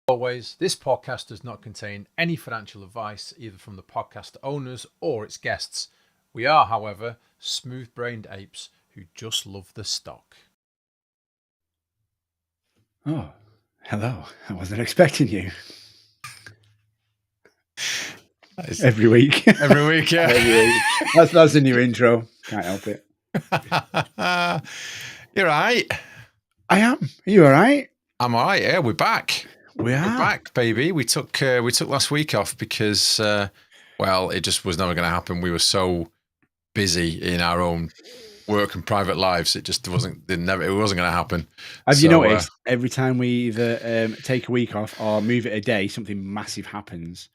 Always, this podcast does not contain any financial advice either from the podcast owners or its guests. We are, however, smooth-brained apes who just love the stock. Oh, hello. I wasn't expecting you. Every week. Every week, yeah. Every week. That's a new intro. Can't help it. You're right. I am. Are you all right? I'm all right. Yeah, we're back. We're back, baby. We took last week off because, it just was never going to happen. We were so busy in our own work and private lives. It just wasn't going to happen. Have you noticed every time we either take a week off or move it a day, something massive happens?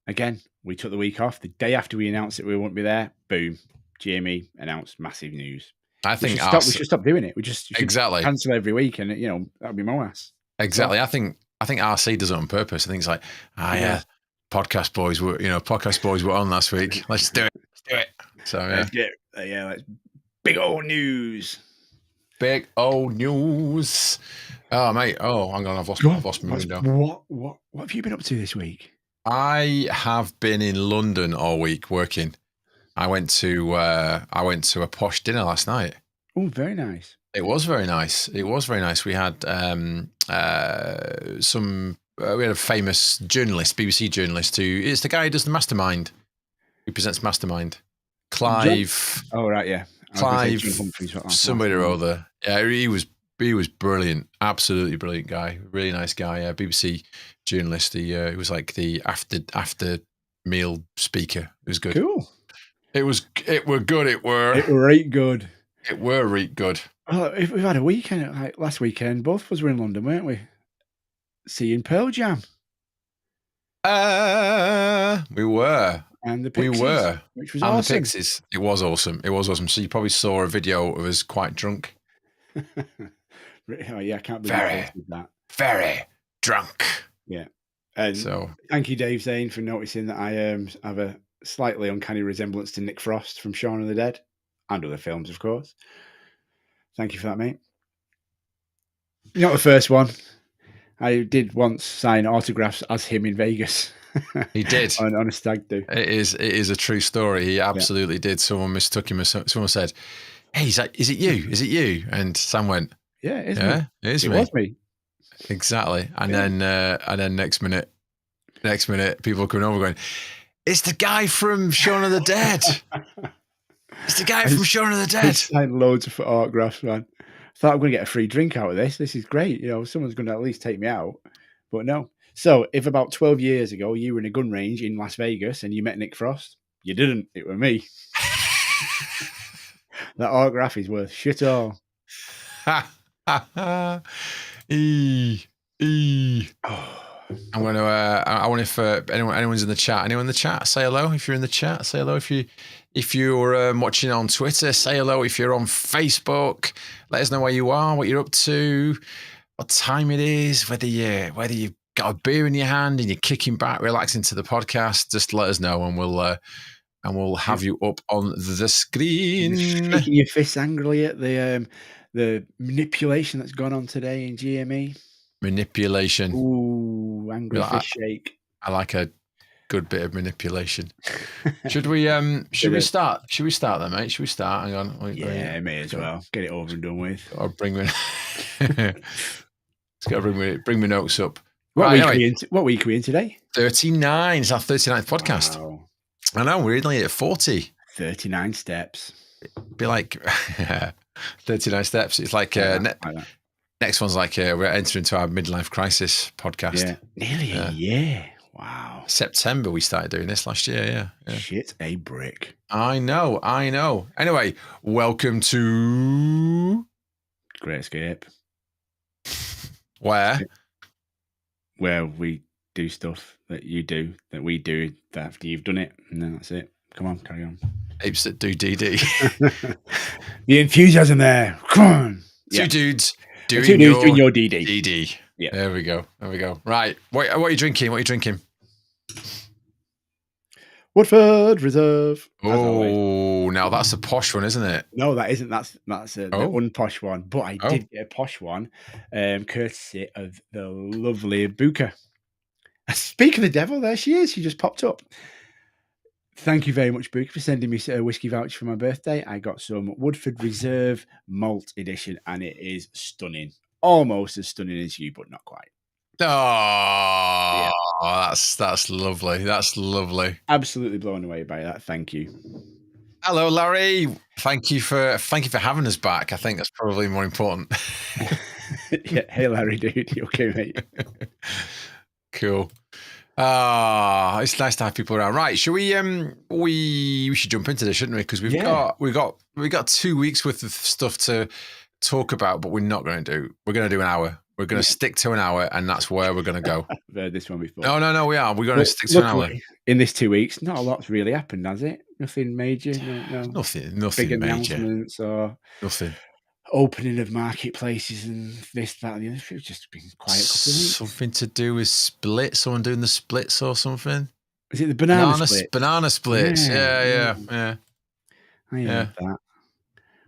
Again, we took the week off. The day after we announced that we wouldn't be there, boom, GME announced massive news. I think we should stop doing it. We just exactly cancel every week, and that'd be MOASS. Exactly. So, I think RC does it on purpose. I think it's like, podcast boys were on last week. Let's do it. So let's big old news. Big old news. Oh mate. Oh, hang on. I've lost my window. What have you been up to this week? I have been in London all week working. I went to a posh dinner last night. Oh, very nice. It was very nice. We had we had a famous journalist, BBC journalist, it's the guy who does the Mastermind, who presents Mastermind. Clive. Oh right, yeah. Clive, somebody or other. Yeah, he was brilliant, absolutely brilliant guy, really nice guy. BBC journalist. He was like the after meal speaker. It was good. Cool. It were good. It were right good. It were right good. Oh, we've had a weekend, like last weekend, both of us were in London, weren't we? Seeing Pearl Jam. We were. And the Pixies. We were. Which was awesome. The Pixies. It was awesome. So you probably saw a video of us quite drunk. Oh, yeah, I can't believe that. Very drunk. Yeah. And so thank you, Dave Zane, for noticing that I have a slightly uncanny resemblance to Nick Frost from Shaun of the Dead and other films, of course. Thank you for that, mate. You're not the first one. I did once sign autographs as him in Vegas. He did on a stag do. It is a true story. He absolutely did. Someone mistook him. Someone said, "Hey, is it you? Is it you?" And Sam went, "Yeah, it is me. It was me." Exactly. And then next minute, people coming over going, "It's the guy from Shaun of the Dead. It's the guy from Shaun of the Dead." I signed loads of autographs, man. I thought I'm going to get a free drink out of this. This is great. Someone's going to at least take me out. But no. So if about 12 years ago you were in a gun range in Las Vegas and you met Nick Frost, you didn't. It were me. That autograph is worth shit all. I'm going to. I wonder if anyone's in the chat. Anyone in the chat? Say hello. If you're in the chat, say hello. If you're watching on Twitter, say hello. If you're on Facebook, let us know where you are, what you're up to, what time it is, whether you've got a beer in your hand and you're kicking back, relaxing to the podcast. Just let us know, and we'll have you up on the screen. Shaking your fists angrily at the manipulation that's gone on today in GME. Manipulation. Ooh, angry fist shake. I like a good bit of manipulation. Should we start? Should we start then, mate? Should we start? Hang on. Yeah, may as well. Get it over and done with. Or bring me bring my notes up. What week are we in today? 39. It's our 39th podcast. Wow. I know, we're nearly at 40. 39 steps. Be like 39 steps. It's like next one's like we're entering into our midlife crisis podcast. Yeah, nearly a year. Wow. September we started doing this last year. Yeah. Shit, a brick. I know. Anyway, welcome to Great Escape. Where we do stuff that you do, that we do, that after you've done it, and then that's it. Come on, carry on. Apes that do DD. The enthusiasm there. Come on. Two dudes doing your DD. DD. Yeah. There we go. Right. What are you drinking? Woodford Reserve. Oh, now that's a posh one, isn't it? No, that isn't. That's the unposh one. But I did get a posh one, courtesy of the lovely Buka. Speak of the devil, there she is. She just popped up. Thank you very much, Buka, for sending me a whiskey voucher for my birthday. I got some Woodford Reserve Malt Edition, and it is stunning. Almost as stunning as you, but not quite. Oh, yeah. That's lovely. That's lovely. Absolutely blown away by that. Thank you. Hello, Larry. Thank you for having us back. I think that's probably more important. Yeah. Hey, Larry, dude. You okay, mate? Cool. It's nice to have people around. Right, should we should jump into this, shouldn't we? Because we've got 2 weeks worth of stuff to talk about, but we're not going to do. We're going to do an hour. We're going to stick to an hour, and that's where we're going to go. I've heard this one before. No, we are. We're going to stick to an hour. In this 2 weeks, not a lot's really happened, has it? Nothing major. No. Nothing big major. Announcements or nothing. Opening of marketplaces and this, that, and the other. It's just been quiet. Something to do with split. Someone doing the splits or something. Is it the banana splits? Banana splits. Yeah. I heard that. We're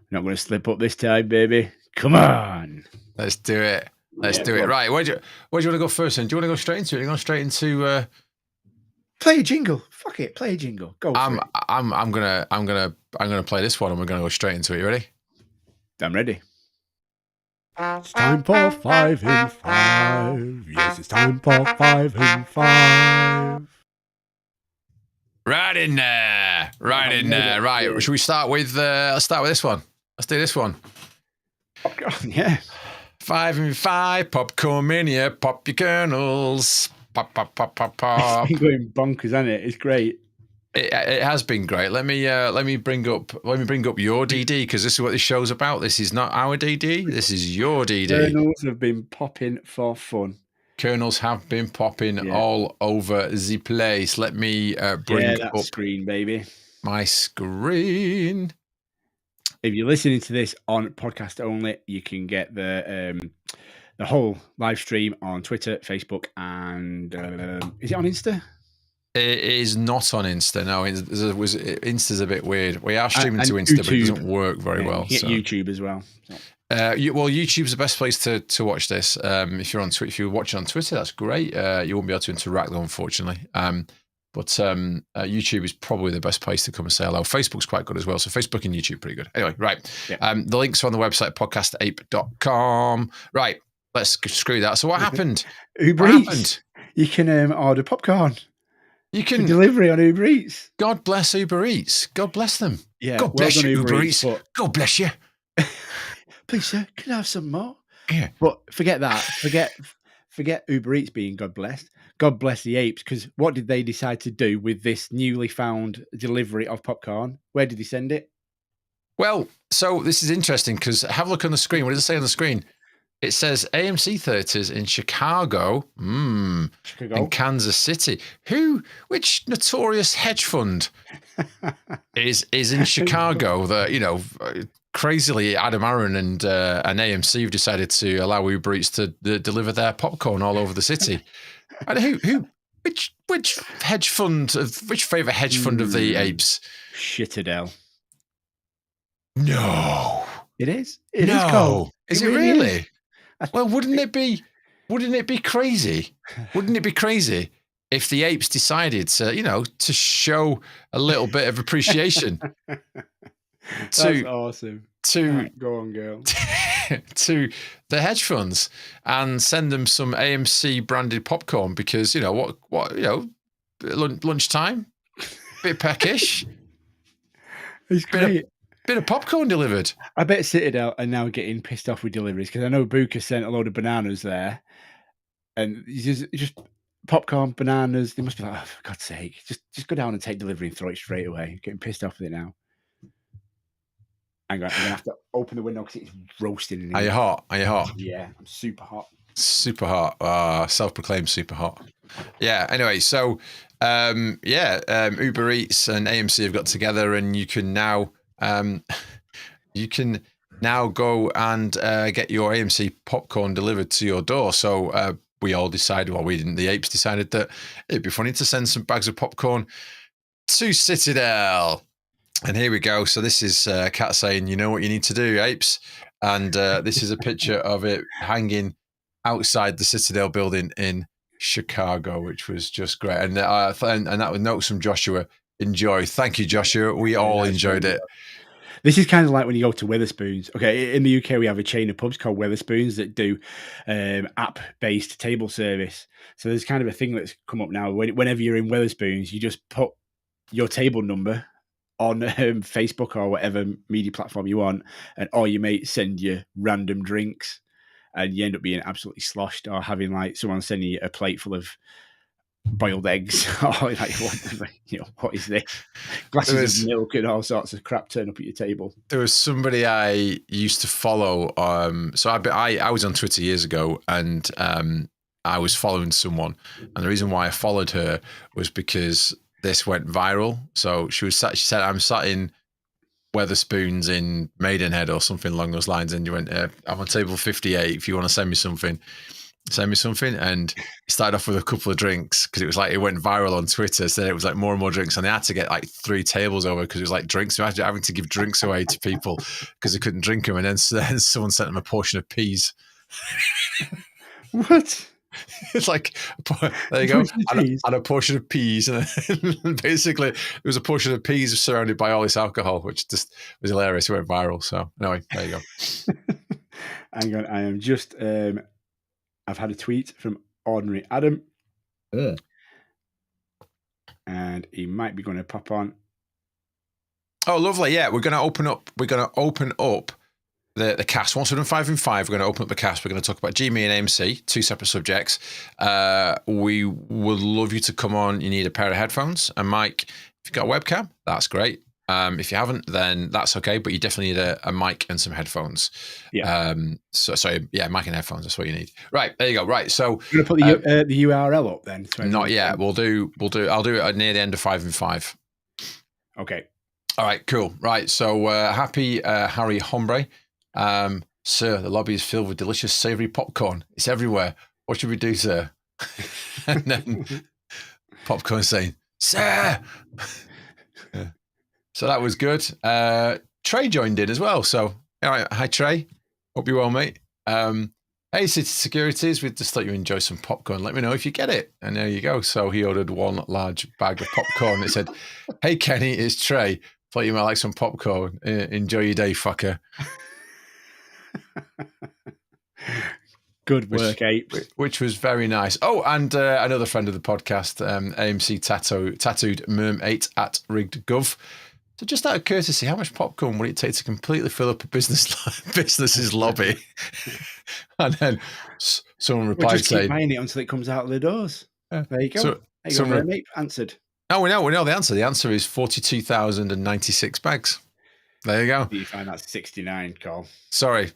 not going to slip up this time, baby. Come on. Let's do it. Let's do it. Right. Where do you want to go first? Then do you want to go straight into it? You go straight into play a jingle. Fuck it. Play a jingle. Go. I'm gonna play this one, and we're gonna go straight into it. You ready? I'm ready. It's time for 5 in 5. Yes, it's time for 5 in 5. Right in there. Right. Should we start with? Let's start with this one. Let's do this one. Yeah. 5 in 5. Popcorn mania. Pop your kernels. Pop. It's been going bonkers, hasn't it? It's great. It has been great. Let me bring up your DD, because this is what this show's about. This is not our DD. This is your DD. Kernels have been popping for fun. Kernels have been popping all over the place. Let me bring up screen, baby. My screen. If you're listening to this on podcast only, you can get the whole live stream on Twitter, Facebook, and is it on Insta? It is not on Insta. No, Insta's a bit weird. We are streaming to Insta, YouTube, but it doesn't work very well. So. YouTube as well. So. YouTube's the best place to watch this. If you're watching on Twitter, that's great. You won't be able to interact though, unfortunately. But YouTube is probably the best place to come and say hello. Facebook's quite good as well. So Facebook and YouTube, pretty good. Anyway, right. Yeah. The links are on the website, podcastape.com. Right. Let's screw that. So what happened? Uber Eats. You can order popcorn. You can delivery on Uber Eats. God bless Uber Eats. God bless them. Yeah. God bless you, Uber Eats. God bless you. Please, sir, can I have some more? Yeah. But forget that. Forget Uber Eats being God blessed. God bless the apes, because what did they decide to do with this newly found delivery of popcorn? Where did they send it? Well, so this is interesting, because have a look on the screen. What does it say on the screen? It says AMC Theatres in Chicago, in Kansas City. Which notorious hedge fund is in Chicago that, crazily Adam Aaron and AMC have decided to allow Uber Eats to deliver their popcorn all over the city? And which hedge fund, which favourite hedge fund of the apes? Citadel. No. It is. It is called. Is it really? Well, wouldn't it be crazy? Wouldn't it be crazy if the apes decided to show a little bit of appreciation? That's awesome. Go on, girl. To the hedge funds and send them some AMC branded popcorn, because lunchtime, bit peckish. It's great. Bit of popcorn delivered. I bet Citadel are now getting pissed off with deliveries, because I know Buka sent a load of bananas there, and just popcorn, bananas. They must be like, oh, for God's sake, just go down and take delivery and throw it straight away. Getting pissed off with it now. I'm gonna have to open the window because it's roasting in here. Are you hot? Yeah, I'm super hot. Super hot. Self-proclaimed super hot. Yeah. Anyway, so Uber Eats and AMC have got together, and you can now go and get your AMC popcorn delivered to your door. So we all decided, well, we didn't. The apes decided that it'd be funny to send some bags of popcorn to Citadel. And here we go. So this is Kat saying, you know what you need to do, Apes? And this is a picture of it hanging outside the Citadel building in Chicago, which was just great. And that was notes from Joshua. Enjoy. Thank you, Joshua. We all enjoyed it. This is kind of like when you go to Wetherspoons. Okay, in the UK, we have a chain of pubs called Wetherspoons that do app-based table service. So there's kind of a thing that's come up now. Whenever you're in Wetherspoons, you just put your table number on Facebook or whatever media platform you want, and all your mates send you random drinks, and you end up being absolutely sloshed or having like someone sending you a plate full of boiled eggs or like what is this? Glasses of milk and all sorts of crap turn up at your table. There was somebody I used to follow. So I was on Twitter years ago, and I was following someone, and the reason why I followed her was because this went viral. So she said, I'm sat in Wetherspoons in Maidenhead or something along those lines, and you went, I'm on table 58. If you want to send me something. And it started off with a couple of drinks because it was like it went viral on Twitter. So it was like more and more drinks, and they had to get like 3 tables over because it was like drinks. Imagine having to give drinks away to people because they couldn't drink them, and then someone sent them a portion of peas. What? It's like, there you go, and a portion of peas, and basically it was a portion of peas surrounded by all this alcohol, which just was hilarious. It went viral. So anyway, there you go. Hang on, I am just. I've had a tweet from Ordinary Adam, and he might be going to pop on. Oh, lovely! Yeah, we're going to open up. The cast. Once we're done 5 and 5, we're going to open up the cast. We're going to talk about G, me, and AMC, 2 separate subjects. We would love you to come on. You need a pair of headphones. And Mike, if you've got a webcam, that's great. If you haven't, then that's okay. But you definitely need a mic and some headphones. Yeah. Mic and headphones. That's what you need. Right, there you go. Right, so you're gonna put the URL up then. Not yet. We'll do. I'll do it near the end of 5 and 5. Okay. All right. Cool. Right. So happy Harry Hombre. Sir, the lobby is filled with delicious savoury popcorn. It's everywhere. What should we do, sir? And then popcorn saying, sir. Yeah. So that was good. Trey joined in as well. So, all right. Hi, Trey. Hope you're well, mate. Hey, City Securities. We just thought you enjoy some popcorn. Let me know if you get it. And there you go. So he ordered 1 large bag of popcorn. It said, hey, Kenny, it's Trey. Thought you might like some popcorn. Enjoy your day, fucker. Good work, Apes. Which was very nice. Oh, and another friend of the podcast, AMC Tattooed Merm8 at Rigged Gov. So just out of courtesy, how much popcorn would it take to completely fill up a business's lobby? And then someone replied just keep buying it until it comes out of the doors. There you go. Mate answered. Oh, we know the answer. The answer is 42,096 bags. There you go. You find that's 69, Carl. Sorry.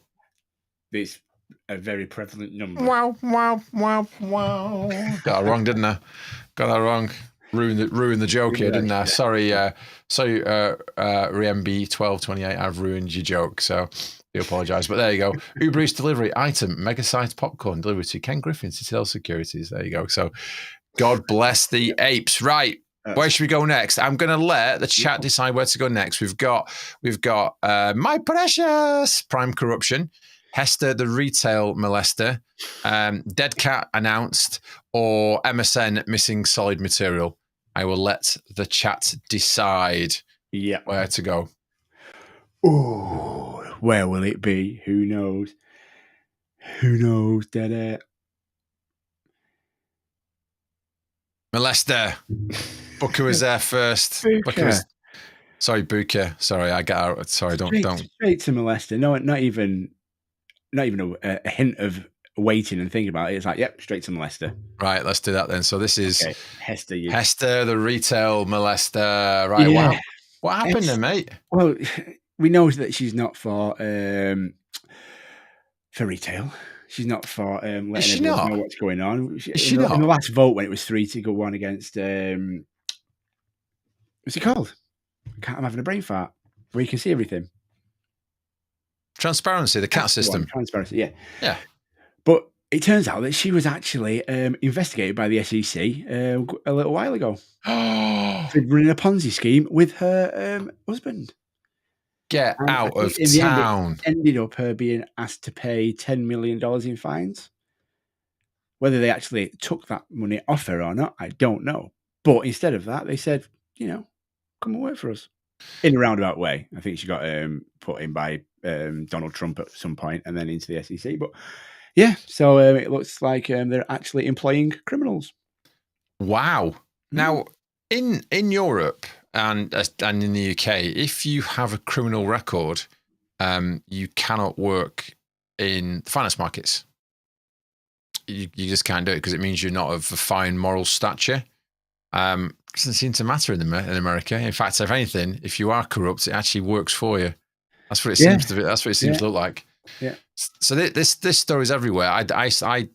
It's a very prevalent number. Wow. Got that wrong, didn't I? Got that wrong. Ruined the joke here, didn't I? Sorry, Riembi1228, I've ruined your joke, so I apologise. But there you go. Uber Eats delivery item, mega-sized popcorn delivered to Ken Griffin, Citadel Securities. There you go. So God bless the apes. Right. Where should we go next? I'm going to let the chat decide where to go next. We've got my precious Prime Corruption, Hester the retail molester, Dead Cat announced, or MSN missing solid material. I will let the chat decide where to go. Oh, where will it be? Who knows? Dead Molester. Booker was there first. Booker. Sorry, I got out. Sorry, don't. Straight to molester. No, not even a hint of waiting and thinking about it. It's like, straight to molester. Right, let's do that then. So this is Hester. Hester, the retail molester. Right, wow. What happened then, mate? Well, we know that she's not for retail. She's not for letting everyone know what's going on. Is she not? In the last vote, when it was 3-1 against, what's it called? I'm having a brain fart. Where you can see everything. Transparency, the cat system. Transparency, yeah. Yeah. But It turns out that she was actually investigated by the SEC a little while ago for running a Ponzi scheme with her husband. Get And out of in the end, town. it ended up her being asked to pay $10 million in fines. Whether they actually took that money off her or not, I don't know. But instead of that, they said, come and work for us. In a roundabout way. I think she got put in by Donald Trump at some point and then into the SEC. But yeah, so it looks like they're actually employing criminals. Wow. Now, in Europe and in the UK, if you have a criminal record, you cannot work in the finance markets. You just can't do it because it means you're not of a fine moral stature. Doesn't seem to matter in America. In fact, if anything, if you are corrupt, it actually works for you. That's what it seems to be. That's what it seems to look like. Yeah. So this story is everywhere. I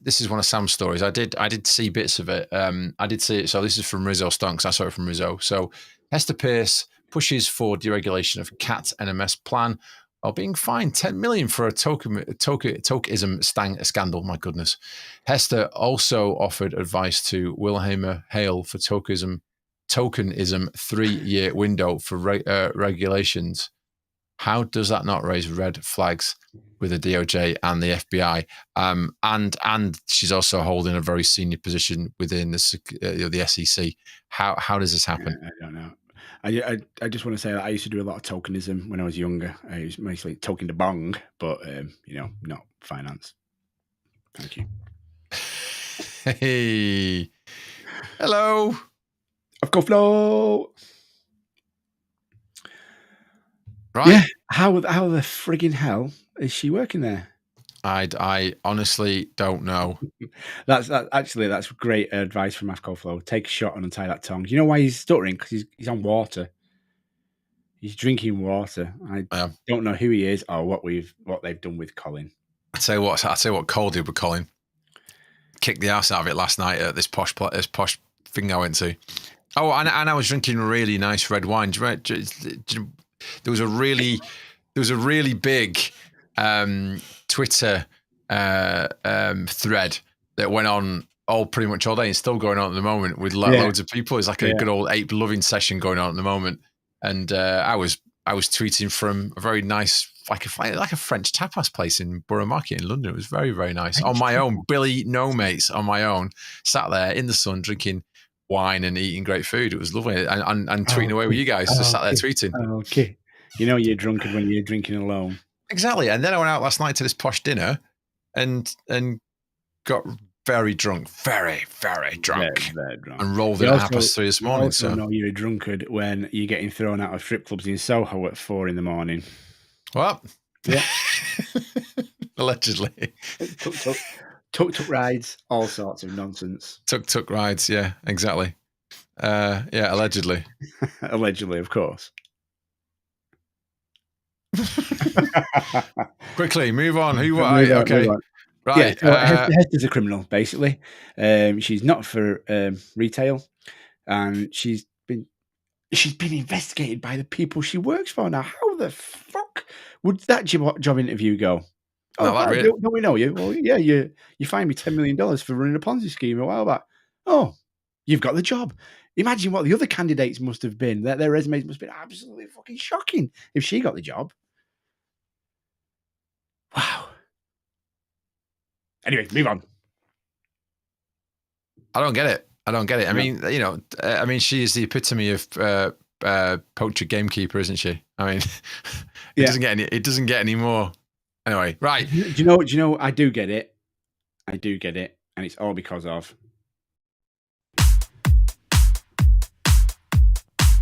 this is one of Sam's stories. I did see bits of it. I did see it. So this is from Rizzo Stonks. I saw it from Rizzo. So Hester Pierce pushes for deregulation of cat NMS plan while being fined $10 million for a tokenism scandal. My goodness. Hester also offered advice to Wilhelmina Hale for tokenism 3-year window for regulations. How does that not raise red flags with the DOJ and the FBI? And she's also holding a very senior position within the SEC. How does this happen? I don't know. I just want to say that I used to do a lot of tokenism when I was younger. I was mostly token to bong, but not finance. Thank you. Hey, hello. Of course, flow. Right. Yeah. How the friggin' hell is she working there? I honestly don't know. That's great advice from Afcoflow. Take a shot and untie that tongue. You know why he's stuttering? Because he's on water. He's drinking water. I don't know who he is or what they've done with Colin. I tell you what Cole did with Colin. Kicked the ass out of it last night at this posh thing I went to. Oh, and I was drinking really nice red wine. There was a really big Twitter thread that went on pretty much all day and still going on at the moment with loads of people. It's like a good old ape loving session going on at the moment. And I was tweeting from a very nice, like a French tapas place in Borough Market in London. It was very, very nice. On my own, Billy, no mates, on my own, sat there in the sun drinking wine and eating great food. It was lovely. And tweeting away with you guys, just sat there tweeting. Okay. You know you're drunken when you're drinking alone. Exactly. And then I went out last night to this posh dinner and got very drunk, very, very drunk, very drunk. And rolled in at 3:30 this morning. So know you're a drunkard when you're getting thrown out of strip clubs in Soho at 4 a.m. What? Yeah. Allegedly. Tuk rides, all sorts of nonsense. Tuk rides, yeah, exactly. Allegedly. Allegedly, of course. Quickly, move on. Okay. Move on. Right. Yeah, Hester's a criminal, basically. She's not for retail, and she's been investigated by the people she works for. Now, how the fuck would that job interview go? Don't we know you? Well, yeah, you fined me $10 million for running a Ponzi scheme a while back. Oh, you've got the job. Imagine what the other candidates must have been. Their resumes must have been absolutely fucking shocking if she got the job. Wow. Anyway, move on. I don't get it. I mean, she is the epitome of poacher gamekeeper, isn't she? I mean, it doesn't get any more. Anyway, right. Do you know? I do get it. And it's all because of.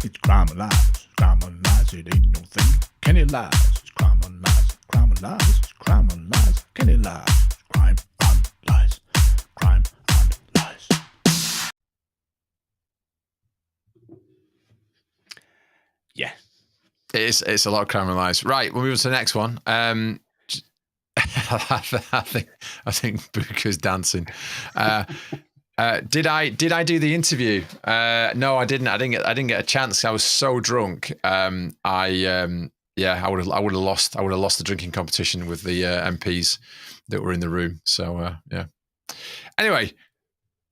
It's crime and lies. Crime and lies. It ain't no thing. Kenny lies. It's crime and lies. Crime and lies. It's crime and lies. Kenny lies. Crime and lies. Crime and lies. Yeah. It's a lot of crime and lies. Right, we'll move on to the next one. I think Booker's dancing. Did I do the interview? No, I didn't. I didn't get a chance. I was so drunk. I would have lost the drinking competition with the MPs that were in the room. So yeah. Anyway,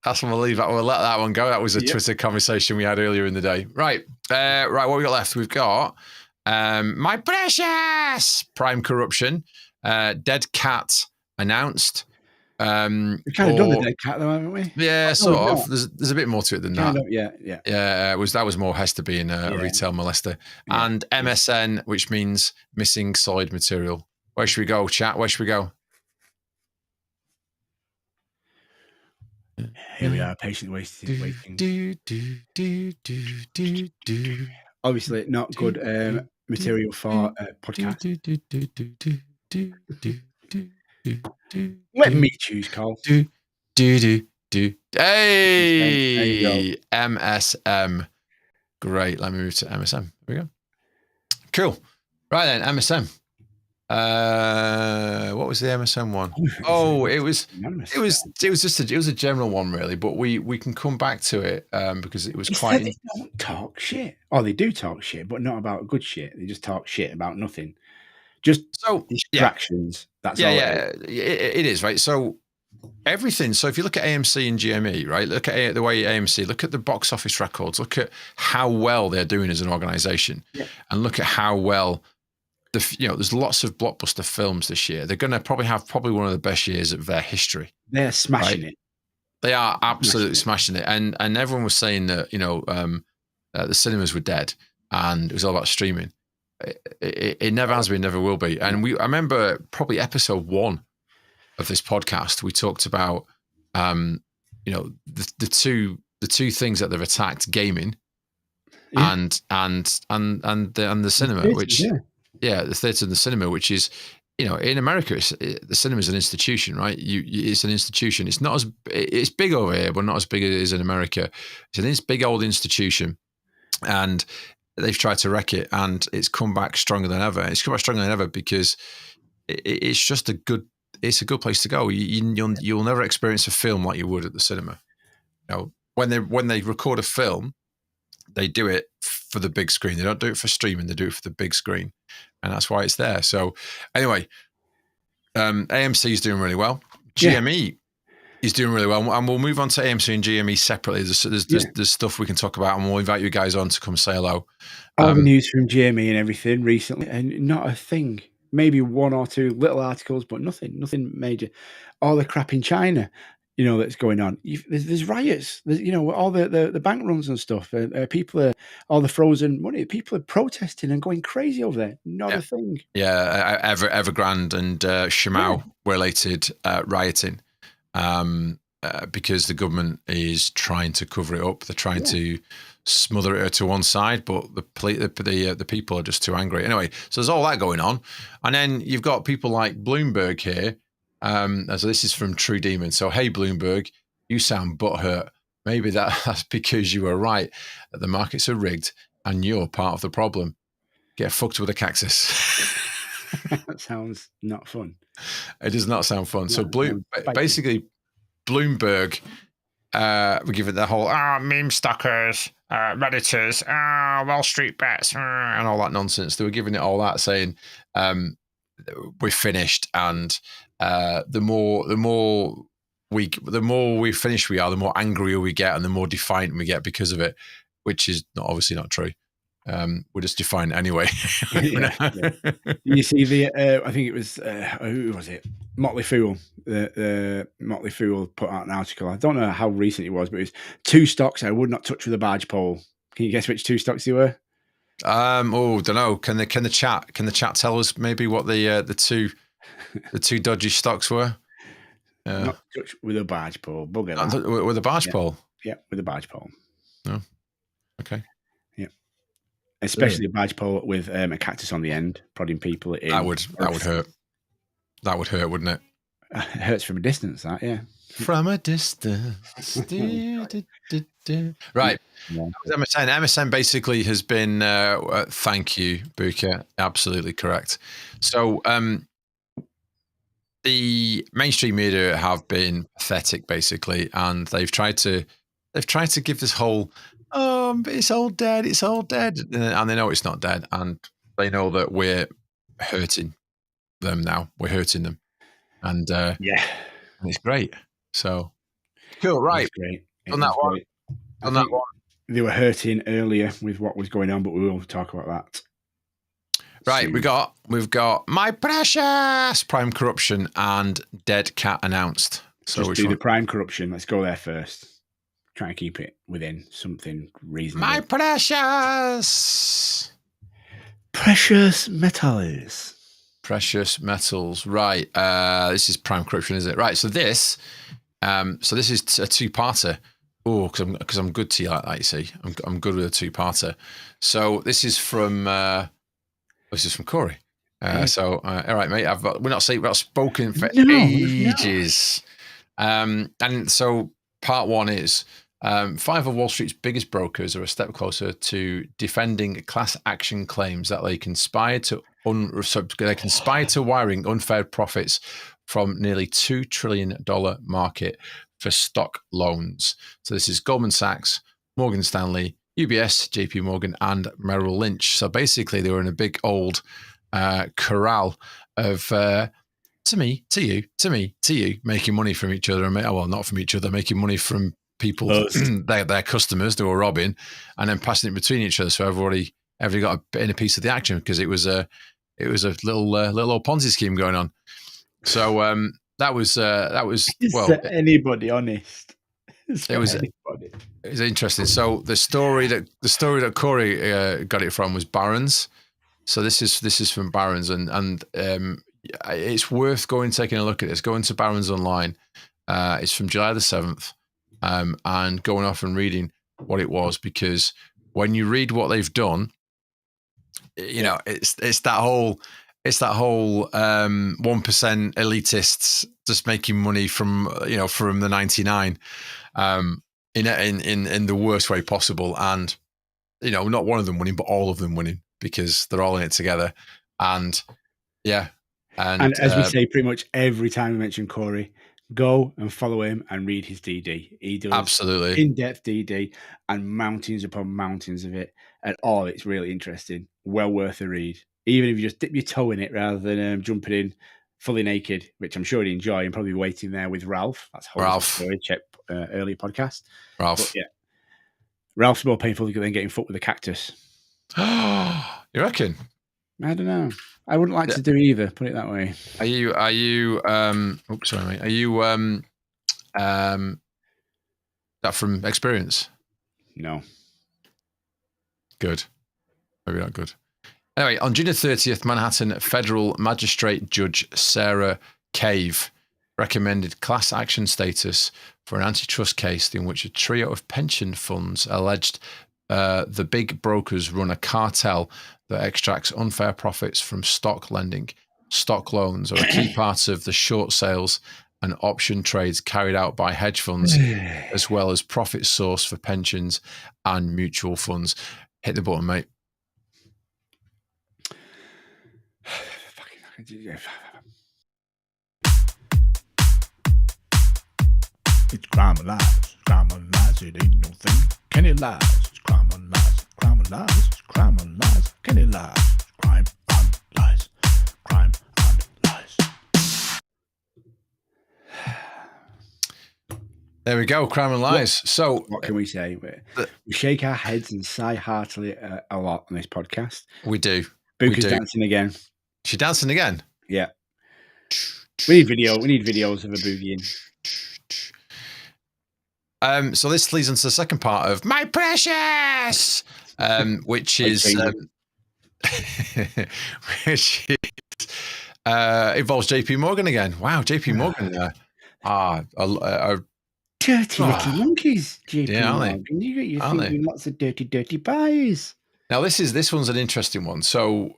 that's when we'll leave that. We'll let that one go. That was a Twitter conversation we had earlier in the day. Right. What we got left? We've got My Precious Prime Corruption, Dead Cat announced. We've kind of done the Dead Cat though, haven't we? Yeah, sort of. There's a bit more to it than that. Yeah. Yeah, that was more Hester being a retail molester. Yeah. And MSN, which means missing solid material. Where should we go, chat? Where should we go? Here we are, patiently waiting. Obviously, not good material for a podcast. Let me choose, Carl. Hey, MSM. Great. Let me move to MSM. Here we go. Cool. Right then, MSM. What was the MSM one? It was a general one really, but we can come back to it because it was quite. They don't talk shit. Oh, they do talk shit, but not about good shit. They just talk shit about nothing. Just distractions. That's all. It is right. So everything. So if you look at AMC and GME, right? Look at the way AMC. Look at the box office records. Look at how well they're doing as an organization, and look at how well. There's lots of blockbuster films this year. They're going to probably have one of the best years of their history. They're smashing it. They are absolutely smashing it. And everyone was saying that the cinemas were dead and it was all about streaming. It never has been, never will be. And I remember probably episode 1 of this podcast, we talked about the two things that they've attacked: gaming and the cinema, which. Yeah, the theatre and the cinema, which is, in America, the cinema is an institution, right? It's an institution. It's big over here, but not as big as it is in America. It's this big old institution, and they've tried to wreck it, and it's come back stronger than ever. It's come back stronger than ever because it's just a good place to go. You'll never experience a film like you would at the cinema. When they record a film, they do it for the big screen. They don't do it for streaming. They do it for the big screen. And that's why it's there. So anyway, AMC is doing really well. GME is doing really well. And we'll move on to AMC and GME separately. There's stuff we can talk about, and we'll invite you guys on to come say hello. All the news from GME and everything recently, and not a thing. Maybe 1 or 2 little articles, but nothing major. All the crap in China, that's going on. There's riots. There's, all the bank runs and stuff. People are all the frozen money. People are protesting and going crazy over there. Not a thing. Yeah, Evergrande and Shimao related rioting because the government is trying to cover it up. They're trying to smother it to one side, but the people are just too angry. Anyway, so there's all that going on, and then you've got people like Bloomberg here. So this is from True Demon. So, hey, Bloomberg, you sound butthurt. Maybe that's because you were right that the markets are rigged and you're part of the problem. Get fucked with a cactus. That sounds not fun. It does not sound fun. So basically, Bloomberg, we give it the whole meme stockers, Redditors, Wall Street bets, and all that nonsense. They were giving it all that, saying we're finished, and the more we finish we are, the more angrier we get and the more defiant we get because of it, which is obviously not true. We're just defiant anyway. You see the I think it was who was it? Motley Fool. The Motley Fool put out an article. I don't know how recent it was, but it was 2 stocks I would not touch with a barge pole. Can you guess which 2 stocks they were? Don't know. Can the chat tell us maybe what the two dodgy stocks were? Not touch with a barge pole. Bugger that. With a barge pole. Yeah, with a barge pole. No. Okay. Yeah. Especially a barge pole with a cactus on the end, prodding people in. That would hurt. That would hurt, wouldn't it? It hurts from a distance. That From a distance. Right. Yeah. MSN basically has been, thank you, Buka. Absolutely correct. So the mainstream media have been pathetic, basically, and they've tried to give this whole, it's all dead, and they know it's not dead, and they know that we're hurting them now. We're hurting them, and it's great. So Cool, right. Great. On that one. On that one. They were hurting earlier with what was going on, but we will talk about that. Right, soon. we've got My Precious, Prime Corruption, and Dead Cat announced. So just do the Prime Corruption. Let's go there first. Try and keep it within something reasonable. My Precious. Precious metals. Precious metals. Right. This is Prime Corruption, is it? Right. So this is a two-parter. Oh, because I'm good to you like that. You see, I'm good with a two-parter. So this is from Kory. So all right, mate. We're not spoken for ages. And so part one is 5 of Wall Street's biggest brokers are a step closer to defending class action claims that they conspire to wiring unfair profits from nearly $2 trillion market for stock loans. So this is Goldman Sachs, Morgan Stanley, UBS, JP Morgan, and Merrill Lynch. So basically they were in a big old corral of to me, to you, to me, to you, making money from each other. Well, not from each other, making money from people, their customers they were robbing, and then passing it between each other. So everybody got a piece of the action because it was a little old Ponzi scheme going on. So that was anybody honest? It was interesting. So the story that Kory got it from was Barron's. So this is from Barron's, and it's worth taking a look at this. Going to Barron's online. It's from July the 7th. And going off and reading what it was, because when you read what they've done, you know, it's that whole 1% elitists just making money from the 99, in the worst way possible, and not one of them winning, but all of them winning because they're all in it together, and yeah, and as we say pretty much every time we mention Kory. Go and follow him and read his DD. He does absolutely in-depth DD and mountains upon mountains of it, and it's really interesting. Well worth a read, even if you just dip your toe in it rather than jumping in fully naked, which I'm sure he'd enjoy, and probably waiting there with Ralph. That's Ralph. Check earlier podcast. Ralph, but yeah, Ralph's more painful than getting fucked with a cactus. You reckon? I don't know. I wouldn't like to do either. Put it that way. Are you? Oops, sorry, mate. Are you? That from experience? No. Good. Maybe not good. Anyway, on June 30th, Manhattan Federal Magistrate Judge Sarah Cave recommended class action status for an antitrust case in which a trio of pension funds alleged the big brokers run a cartel that extracts unfair profits from stock lending. Stock loans are a key part of the short sales and option trades carried out by hedge funds, as well as profit source for pensions and mutual funds. Hit the button, mate. It's crime and lies, it ain't no thing. Can it lies? It's crime and lies, it's crime and lies. Can it lies? Crime and lies, crime and lies. There we go, crime and lies. So what can we say? We shake our heads and sigh heartily a lot on this podcast. We do. Buka's dancing again. She's dancing again? Yeah. We need videos of her boogieing. So this leads into the second part of My Precious, which is involves JP Morgan again. Wow, JP Morgan. Dirty little monkeys, JP Morgan. You're thinking lots of dirty pies. Now this one's an interesting one. So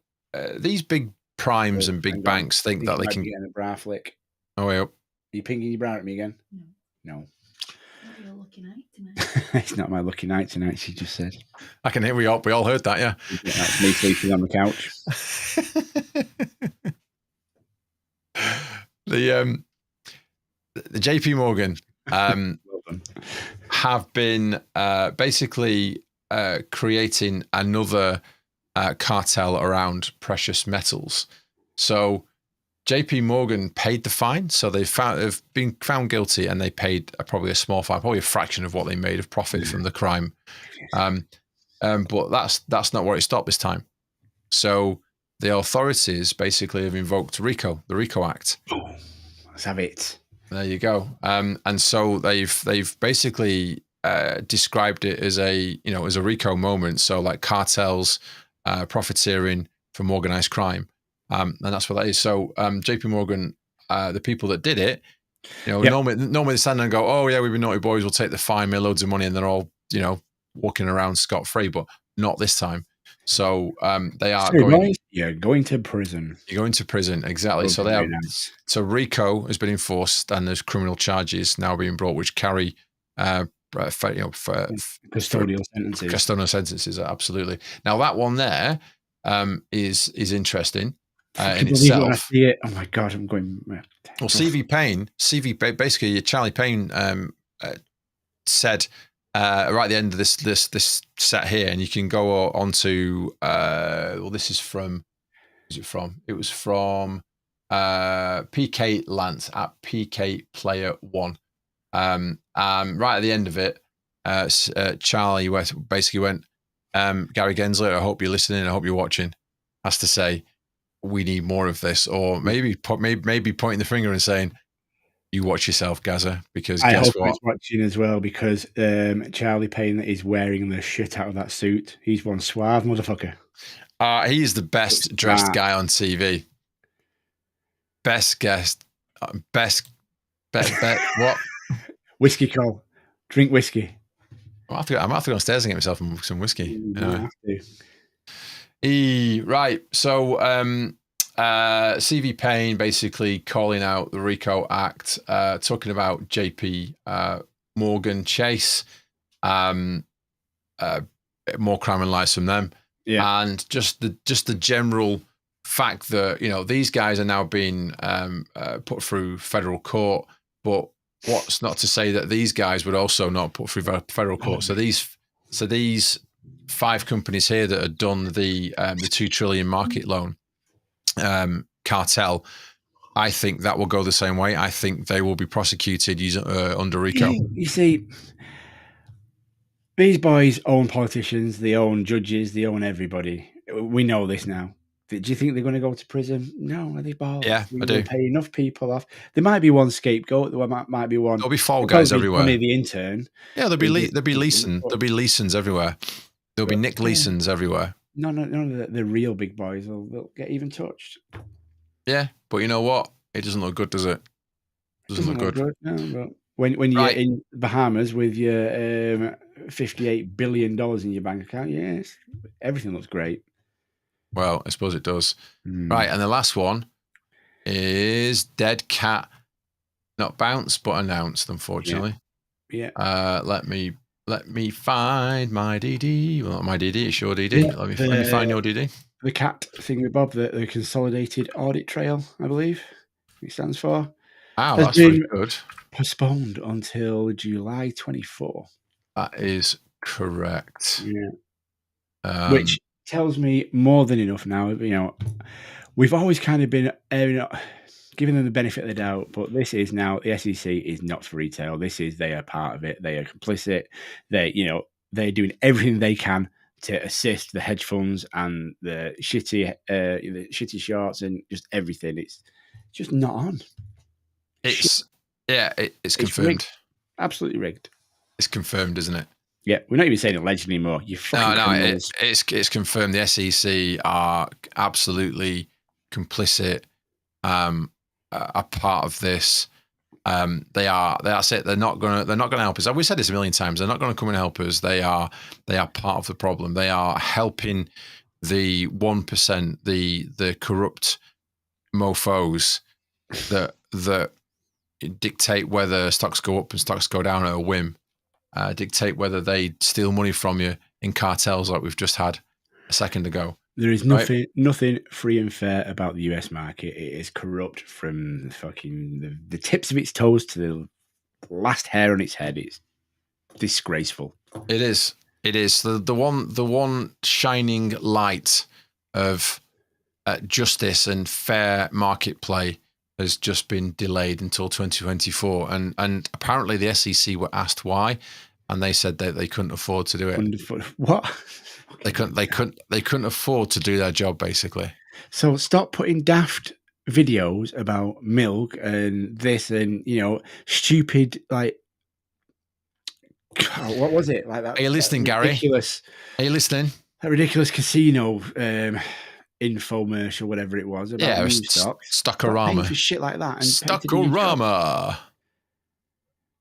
these big primes and big banks think that they can get a bra flick. Oh, way up. Are you pinging your brow at me again? No. Your lucky night tonight. It's not my lucky night tonight, she just said. I can hear we all heard that, yeah. That's me sleeping on the couch. The JP Morgan have been basically creating another cartel around precious metals. So JP Morgan paid the fine, so they've been found guilty, and they paid probably a small fine, probably a fraction of what they made of profit from the crime. But that's not where it stopped this time. So the authorities basically have invoked RICO, the RICO Act. Oh, let's have it. There you go. And so they've basically described it as a RICO moment. So like cartels, profiteering from organized crime. And that's what that is. So JP Morgan, the people that did it, normally they stand there and go, oh yeah, we've been naughty boys, we'll take the fine, make loads of money, and they're all, walking around scot-free, but not this time. So they are You're going to prison. You're going to prison, exactly. So they have. Nice. So RICO has been enforced, and there's criminal charges now being brought, which carry custodial sentences. Custodial sentences, absolutely. Now that one there is interesting in itself. When I see it. Oh my god, I'm going. Well, Payne, basically, Charlie Payne said. Right at the end of this set here, and you can go on to this is from. It was from PK Lance at PK Player 1. Right at the end of it, Charlie basically went, Gary Gensler, I hope you're listening, I hope you're watching, has to say, we need more of this, or maybe pointing the finger and saying, you watch yourself, Gaza, because I guess hope what? he's watching as well, because Charlie Payne is wearing the shit out of that suit. He's one suave motherfucker. He's the best dressed guy on TV. Best guest. Best what? Whiskey Cole. Drink whiskey. I have to go downstairs and get myself some whiskey. Right. So CV Payne basically calling out the RICO Act, talking about JP Morgan Chase, more crime and lies from them, and just the general fact that these guys are now being put through federal court, but what's not to say that these guys would also not put through federal court? So these 5 companies here that had done the $2 trillion market loan cartel, I think that will go the same way. I think they will be prosecuted under RICO. You see, these boys own politicians, they own judges, they own everybody. We know this now. Do you think they're going to go to prison? No, are they balls? Yeah, I do. Pay enough people off. There might be one scapegoat. There might be one. There'll be fall guys everywhere. The intern. Yeah, there'll be Leeson. There'll be Leesons everywhere. There'll be Nick Leesons everywhere. No, the real big boys will get even touched. Yeah, but you know what? It doesn't look good, does it? Doesn't look good. No, but when you're in Bahamas with your $58 billion in your bank account, yes, everything looks great. Well, I suppose it does. Right, and the last one is Dead Cat, not bounced but announced, unfortunately. Yeah. Let me find my DD. Well, not my DD, it's your DD. Yeah, let me find your DD. The cat thing with Bob, the Consolidated Audit Trail, I believe it stands for. Wow, that's really good. Postponed until July 24. That is correct. Yeah. Which tells me more than enough now. We've always kind of been giving them the benefit of the doubt, but this is now the SEC is not for retail. They are part of it. They are complicit. They're doing everything they can to assist the hedge funds and the shitty shorts and just everything. It's just not on. It's confirmed. Rigged. Absolutely rigged. It's confirmed, isn't it? Yeah, we're not even saying alleged anymore. You fucking it's confirmed. The SEC are absolutely complicit. A part of this. That's it. They're not gonna help us. We said this a million times. They're not gonna come and help us. They are part of the problem. They are helping the 1%, the corrupt mofos that dictate whether stocks go up and stocks go down at a whim. Dictate whether they steal money from you in cartels like we've just had a second ago. There is nothing free and fair about the US market. It is corrupt from the tips of its toes to the last hair on its head. It's disgraceful. It is. The one shining light of justice and fair market play has just been delayed until 2024, and apparently the SEC were asked why, and they said that they couldn't afford to do it. What? They couldn't afford to do their job, basically. So stop putting daft videos about milk and this and stupid like what was it like that? Are you listening, Gary? Are you listening? That ridiculous casino infomercial, whatever it was about new stocks. Stockorama. For shit like that. And Stockorama.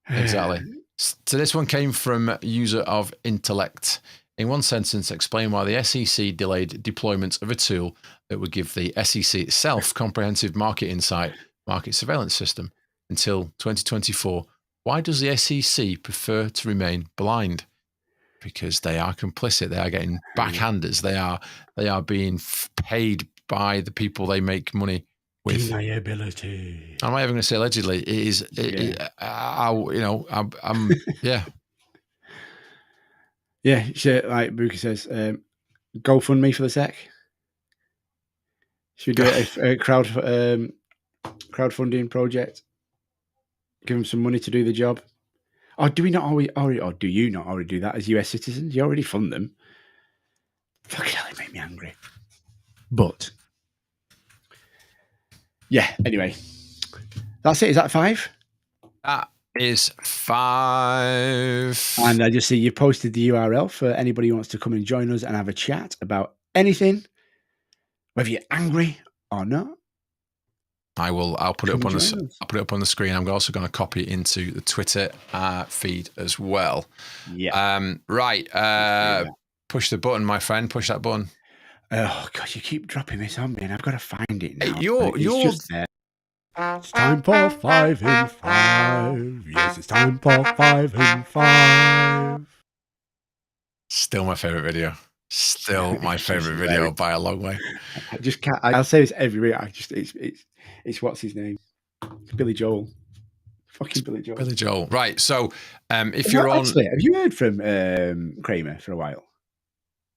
Exactly. So this one came from user of Intellect. In one sentence, explain why the SEC delayed deployment of a tool that would give the SEC itself comprehensive market insight, market surveillance system until 2024. Why does the SEC prefer to remain blind? Because they are complicit. They are getting backhanders. They are being paid by the people they make money with. Deniability. I'm not even going to say allegedly. It is. I'm yeah. Yeah, like Buki says, GoFundMe for the sec. Should we do a crowdfunding project? Give them some money to do the job. Or do we not already, or do you not already do that as US citizens? You already fund them. Fucking hell, it made me angry. But yeah, anyway. That's it. Is that 5? That is 5. And I just see you posted the URL for anybody who wants to come and join us and have a chat about anything, whether you're angry or not. I'll put it up on the. I'll put it up on the screen. I'm also going to copy it into the Twitter feed as well. Yeah. Right. Push the button, my friend. Push that button. Oh God, you keep dropping this on me, and I've got to find it now. Hey, you're just there. It's time for 5 in 5. Yes, it's time for 5 in 5. Still my favorite video. Still my favorite video by a long way. I just can't. I'll say this every week. It's what's his name? Billy Joel. Fucking Billy Joel. Billy Joel. Right. So, if you're on, have you heard from Kramer for a while?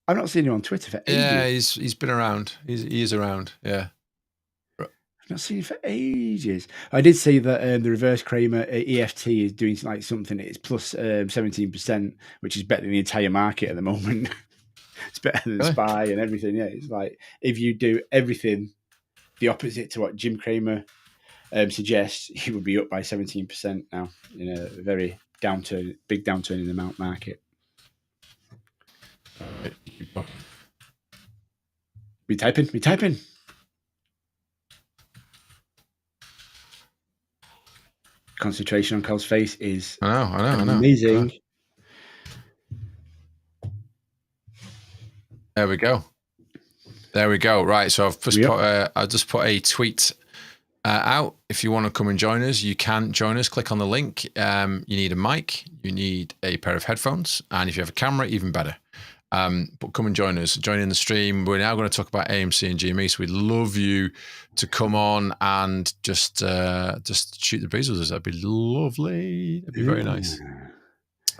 I've not seen him on Twitter for ages. Yeah, he's been around. He is around. Yeah. I've not seen him for ages. I did see that the reverse Kramer EFT is doing like something. It's plus 17%, which is better than the entire market at the moment. It's better than SPY and everything. Yeah, it's like if you do everything the opposite to what Jim Cramer suggests, he would be up by 17% now in a very big downturn in the mount market. We typing. Concentration on Carl's face is I know. Amazing. There we go. Right. So I've just put a tweet out. If you want to come and join us, you can join us. Click on the link. You need a mic. You need a pair of headphones. And if you have a camera, even better. But come and join us. Join in the stream. We're now going to talk about AMC and GME. So we'd love you to come on and just shoot the breeze with us. That'd be lovely. That'd be very nice.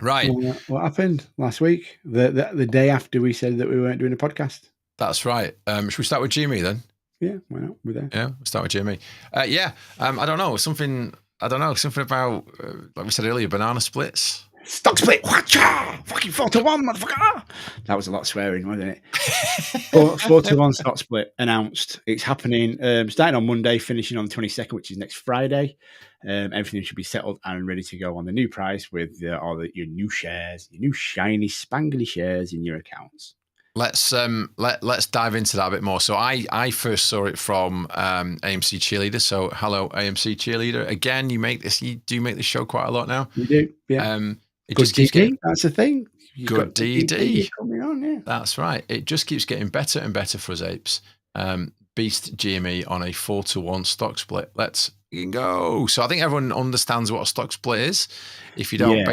Right. What happened last week? The day after we said that we weren't doing a podcast. That's right. Should we start with GME then? Yeah, why not? We're there. Yeah, we'll start with GME. I don't know. Something about, like we said earlier, banana splits. Stock split. Fucking 4-1, motherfucker. That was a lot of swearing, wasn't it? 4-1 stock split announced. It's happening starting on Monday, finishing on the 22nd, which is next Friday. Everything should be settled and ready to go on the new price with your new shares, your new shiny, spangly shares in your accounts. Let's dive into that a bit more. So I first saw it from AMC Cheerleader. So hello AMC Cheerleader. Again, you do make this show quite a lot now. You do, yeah. It just keeps getting, that's the thing. Good DD. Coming on, yeah. That's right. It just keeps getting better and better for us apes. Beast GME on a 4-1 stock split. Let's go. So I think everyone understands what a stock split is. If you don't,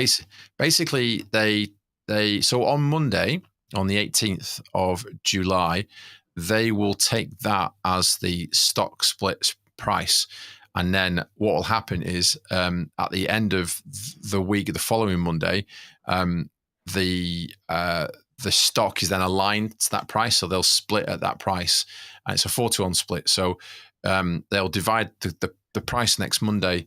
basically so on Monday, on the 18th of July, they will take that as the stock split price. And then what will happen is at the end of the week, the following Monday, the stock is then aligned to that price. So they'll split at that price. And it's a 4-1 split. So they'll divide the the price next Monday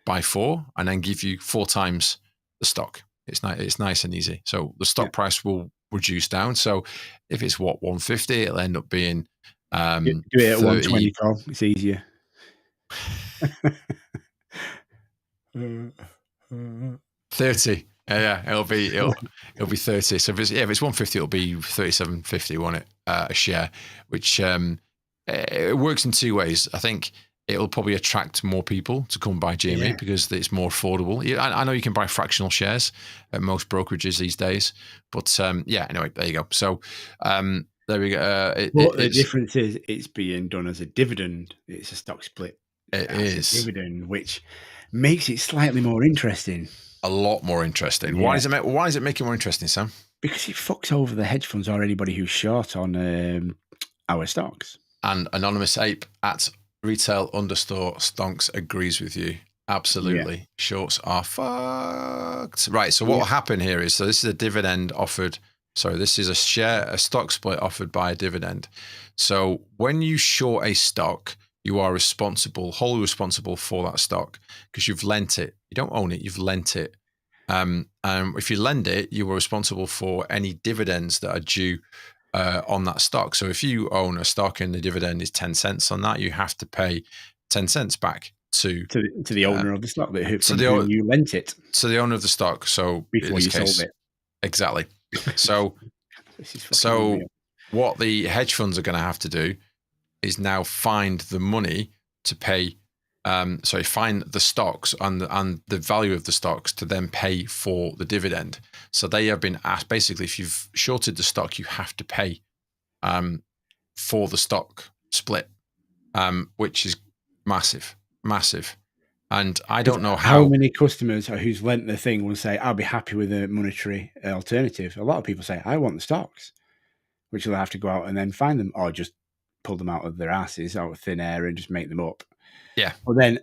by 4 and then give you 4 times the stock. It's nice and easy. So the stock price will reduce down. So if it's 150, it'll end up being do it at 120, Carl. It's easier. 30. Yeah, it'll be 30. So if it's 150, it'll be 37.50, won't it? A share, which it works in 2 ways. I think it'll probably attract more people to come buy GME because it's more affordable. I know you can buy fractional shares at most brokerages these days, but anyway, there you go. So there we go. The difference is it's being done as a dividend. It's a stock split. It is a dividend, which makes it slightly more interesting. A lot more interesting. Yeah. Why does it make it more interesting, Sam? Because it fucks over the hedge funds or anybody who's short on our stocks. And Anonymous Ape at retail_stonks agrees with you. Absolutely. Yeah. Shorts are fucked. Right. So what will happen here is, so this is a dividend offered. Sorry, this is a stock split offered by a dividend. So when you short a stock, you are wholly responsible for that stock because you've lent it. You don't own it, you've lent it. If you lend it, you are responsible for any dividends that are due on that stock. So if you own a stock and the dividend is 10 cents on that, you have to pay 10 cents back to the owner of the stock that you lent it. To the owner of the stock. So before you sold it. Exactly. So what the hedge funds are going to have to do is now find the money to pay, find the stocks and the value of the stocks to then pay for the dividend. So they have been asked, basically, if you've shorted the stock, you have to pay for the stock split, which is massive. And I don't know how many customers who's lent the thing will say, I'll be happy with a monetary alternative. A lot of people say, I want the stocks, which they'll have to go out and then find them or just pull them out of their asses, out of thin air, and just make them up. Yeah. Well, then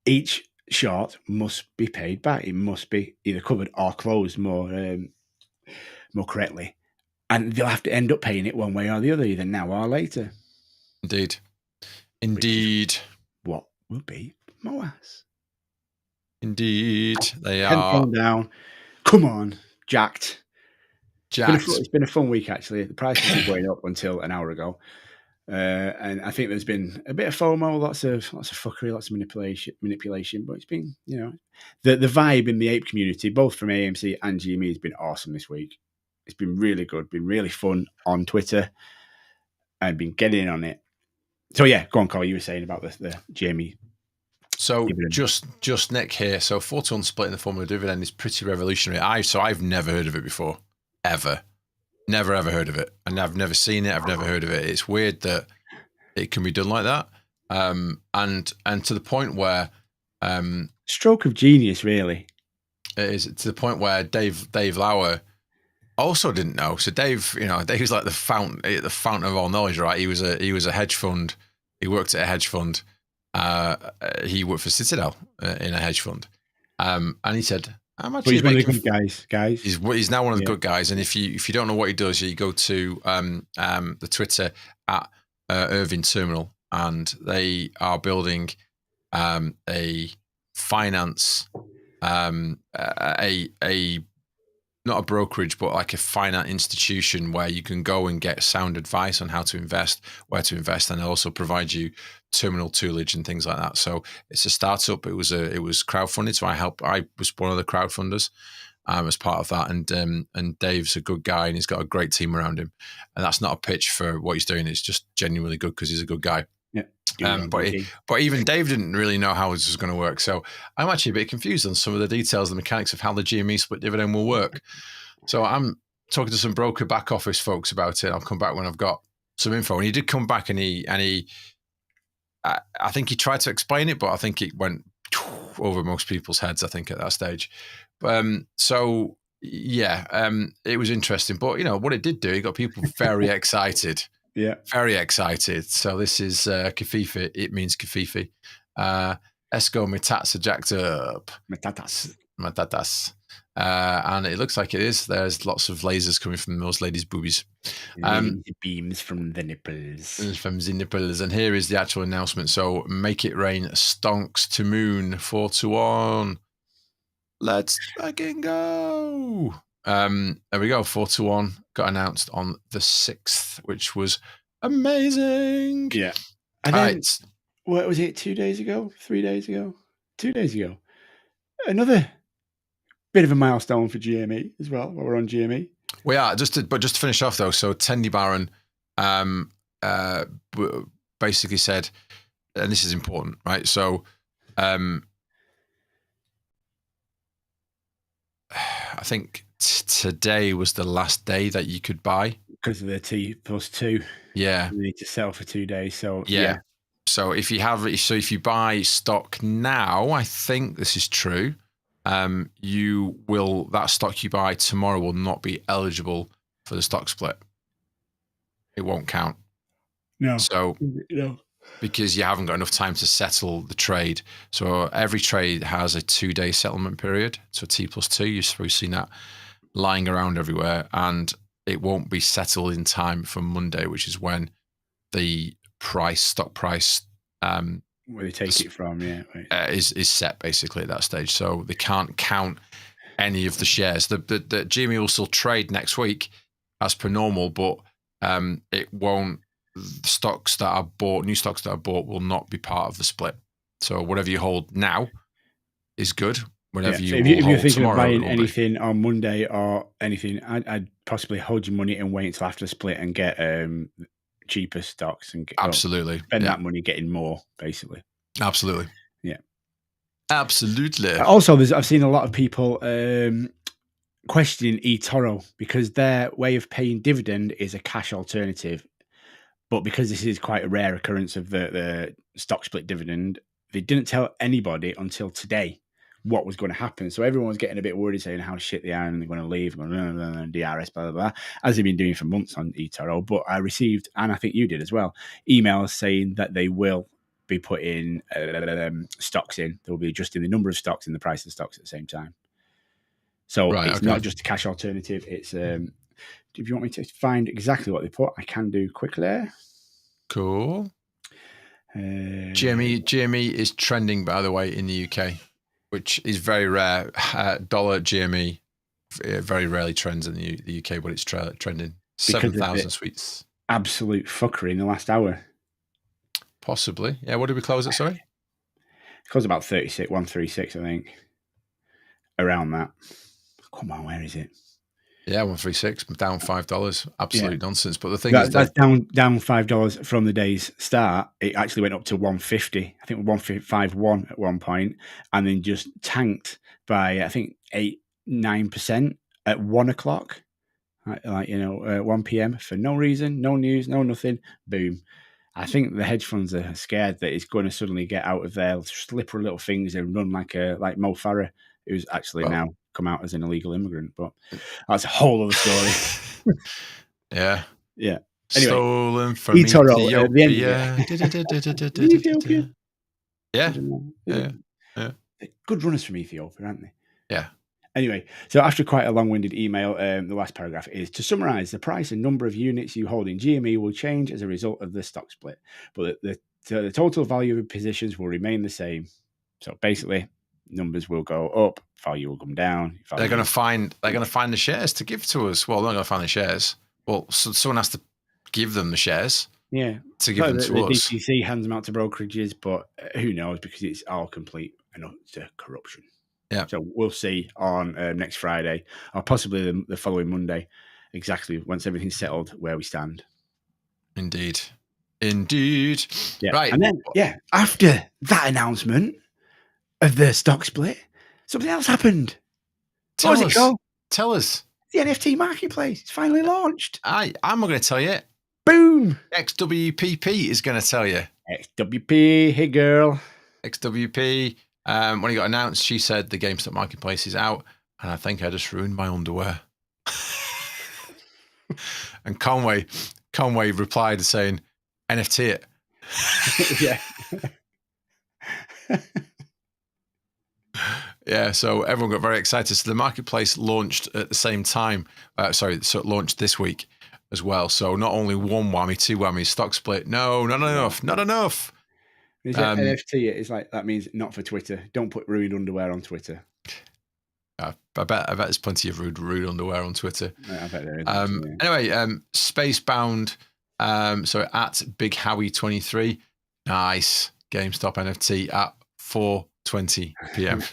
each short must be paid back. It must be either covered or closed more correctly. And they'll have to end up paying it one way or the other, either now or later. Indeed. What will be MOASS. Indeed. They are. Down. Come on. Jacked. It's been a fun week, actually. The prices are going up until an hour ago. And I think there's been a bit of FOMO, lots of fuckery, lots of manipulation. But it's been, the vibe in the ape community, both from AMC and GME, has been awesome this week. It's been really good, been really fun on Twitter, and been getting in on it. So yeah, go on, Kory. You were saying about the GME. So dividend. just Nick here. So 4-to-1 split in the form of a dividend is pretty revolutionary. I've never heard of it before, ever. Never ever heard of it, and I've never seen it. I've never heard of it. It's weird that it can be done like that, and to the point where stroke of genius, really. It is to the point where Dave Lauer also didn't know. So Dave, Dave's like the fountain of all knowledge, right? He was a hedge fund. He worked at a hedge fund. He worked for Citadel in a hedge fund, and he said, he's one of the good guys. He's now one of the good guys. And if you don't know what he does, you go to the Twitter at Irving Terminal, and they are building a finance, a not a brokerage, but like a finance institution where you can go and get sound advice on how to invest, where to invest, and also provide you terminal toolage and things like that. So it's a startup. It was crowdfunded. So I was one of the crowdfunders as part of that. And Dave's a good guy, and he's got a great team around him. And that's not a pitch for what he's doing. It's just genuinely good because he's a good guy. Yeah. But even Dave didn't really know how this was going to work. So I'm actually a bit confused on some of the details, the mechanics of how the GME split dividend will work. So I'm talking to some broker back office folks about it. I'll come back when I've got some info. And he did come back, and I think he tried to explain it, but I think it went over most people's heads, I think, at that stage. So yeah, it was interesting. But what it did do, it got people very excited. Yeah, very excited. So this is Covfefe. It means Covfefe. Esco Mitats are jacked up. Matatas. And it looks like it is. There's lots of lasers coming from those ladies' boobies. Beams from the nipples. From the nipples. And here is the actual announcement. So make it rain, Stonks to moon, 4-1. Let's fucking go. There we go. 4-1 got announced on the 6th, which was amazing. Yeah. And then, what was it, 2 days ago? 3 days ago? 2 days ago. Another bit of a milestone for GME as well, while we're on GME. We are, just to finish off though, so Tendy Baron basically said, and this is important, right? So I think today was the last day that you could buy. Because of the T+2. Yeah. You need to sell for 2 days. So yeah. So if you buy stock now, I think this is true. That stock you buy tomorrow will not be eligible for the stock split. It won't count. No. So because you haven't got enough time to settle the trade. So every trade has a 2-day settlement period. So T+2, you've probably seen that lying around everywhere, and it won't be settled in time for Monday, which is when the stock price where they take it from, is set basically at that stage. So they can't count any of the shares. The GME will still trade next week as per normal, but it won't. Stocks that are bought, new stocks that are bought, will not be part of the split. So whatever you hold now is good. Whatever if you're thinking tomorrow, of buying anything on Monday or anything, I'd possibly hold your money and wait until after the split and get cheaper stocks and absolutely spend that money getting more, basically. Absolutely. Yeah. Absolutely. Also, I've seen a lot of people questioning eToro because their way of paying dividend is a cash alternative. But because this is quite a rare occurrence of the stock split dividend, they didn't tell anybody until today what was going to happen. So everyone was getting a bit worried, saying how shit they are and they're going to leave, going DRS, blah, blah, blah, as they've been doing for months on eToro. But I received, and I think you did as well, emails saying that they will be putting stocks in. They'll be adjusting the number of stocks and the price of stocks at the same time. So it's not just a cash alternative. It's if you want me to find exactly what they put, I can do quickly. Cool. GME is trending, by the way, in the UK, which is very rare. Dollar GME very rarely trends in the UK, but it's trending. 7,000 sweets. Absolute fuckery in the last hour. Possibly. Yeah, what did we close at, sorry? It closed about 136, I think. Around that. Come on, where is it? Yeah, 136, down $5. Absolute nonsense. But the thing is that's down $5 from the day's start. It actually went up to 150. I think 151 at one point, and then just tanked by I think 8-9% at 1 o'clock. 1 p.m. for no reason, no news, no nothing. Boom. I think the hedge funds are scared that it's going to suddenly get out of their slippery little things and run like Mo Farah, who's actually now come out as an illegal immigrant. But that's a whole other story. Yeah. Anyway, stolen from eToro, Ethiopia. Yeah. Good runners from Ethiopia, aren't they? Yeah. Anyway, so after quite a long-winded email, the last paragraph is, to summarize, the price and number of units you hold in GME will change as a result of the stock split, but the total value of positions will remain the same. So basically, numbers will go up, value will come down. They're going to find the shares to give to us. Well, they're not going to find the shares. Well, so someone has to give them the shares. Yeah, to give them to us. DTC hands them out to brokerages, but who knows, because it's all complete and utter corruption. Yeah. So we'll see on next Friday, or possibly the following Monday, exactly once everything's settled where we stand. Indeed. Yeah. Right. And then, after that announcement of the stock split, something else happened. Tell us. The NFT marketplace. It's finally launched. I'm not going to tell you. Boom. Xwpeepee is going to tell you. Xwpeepee. Hey, girl. Xwpeepee. When it got announced, she said the Gamestop marketplace is out, and I think I just ruined my underwear. And Conway replied saying, NFT it. Yeah. Yeah, so everyone got very excited. So the marketplace launched at the same time. So it launched this week as well. So not only one whammy, two whammies, stock split. No, not enough. Not enough. Is it NFT? It's like that means not for Twitter. Don't put ruined underwear on Twitter. I bet there's plenty of rude underwear on Twitter. I bet there is. Anyway, Spacebound. So at Big Howie 23. Nice. GameStop NFT at 4:20 p.m.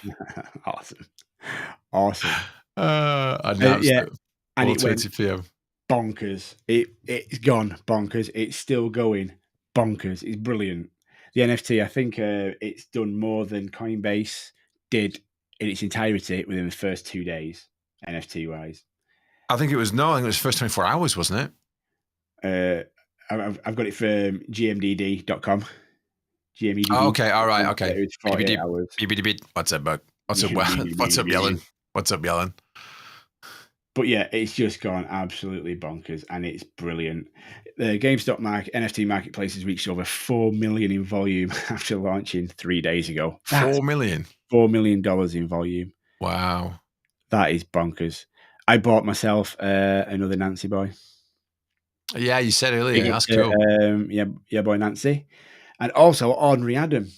Awesome. Announced at 4:20 p.m. Bonkers. It's gone bonkers. It's still going bonkers. It's brilliant. The NFT, I think it's done more than Coinbase did in its entirety within the first 2 days, NFT wise. I think it was first 24 hours, wasn't it? I've got it from gmdd.com. GMEDD. Oh, okay, all right, okay. It was 48 hours. What's up, bud? What's up, Yellen? What's up, Yellen? But yeah, it's just gone absolutely bonkers, and it's brilliant. The GameStop NFT marketplace has reached over 4 million in volume after launching 3 days ago. $4 million? $4 million in volume. Wow. That is bonkers. I bought myself another Nancy boy. Yeah, you said earlier. That's cool. Yeah, boy Nancy. And also Ordinary Adam.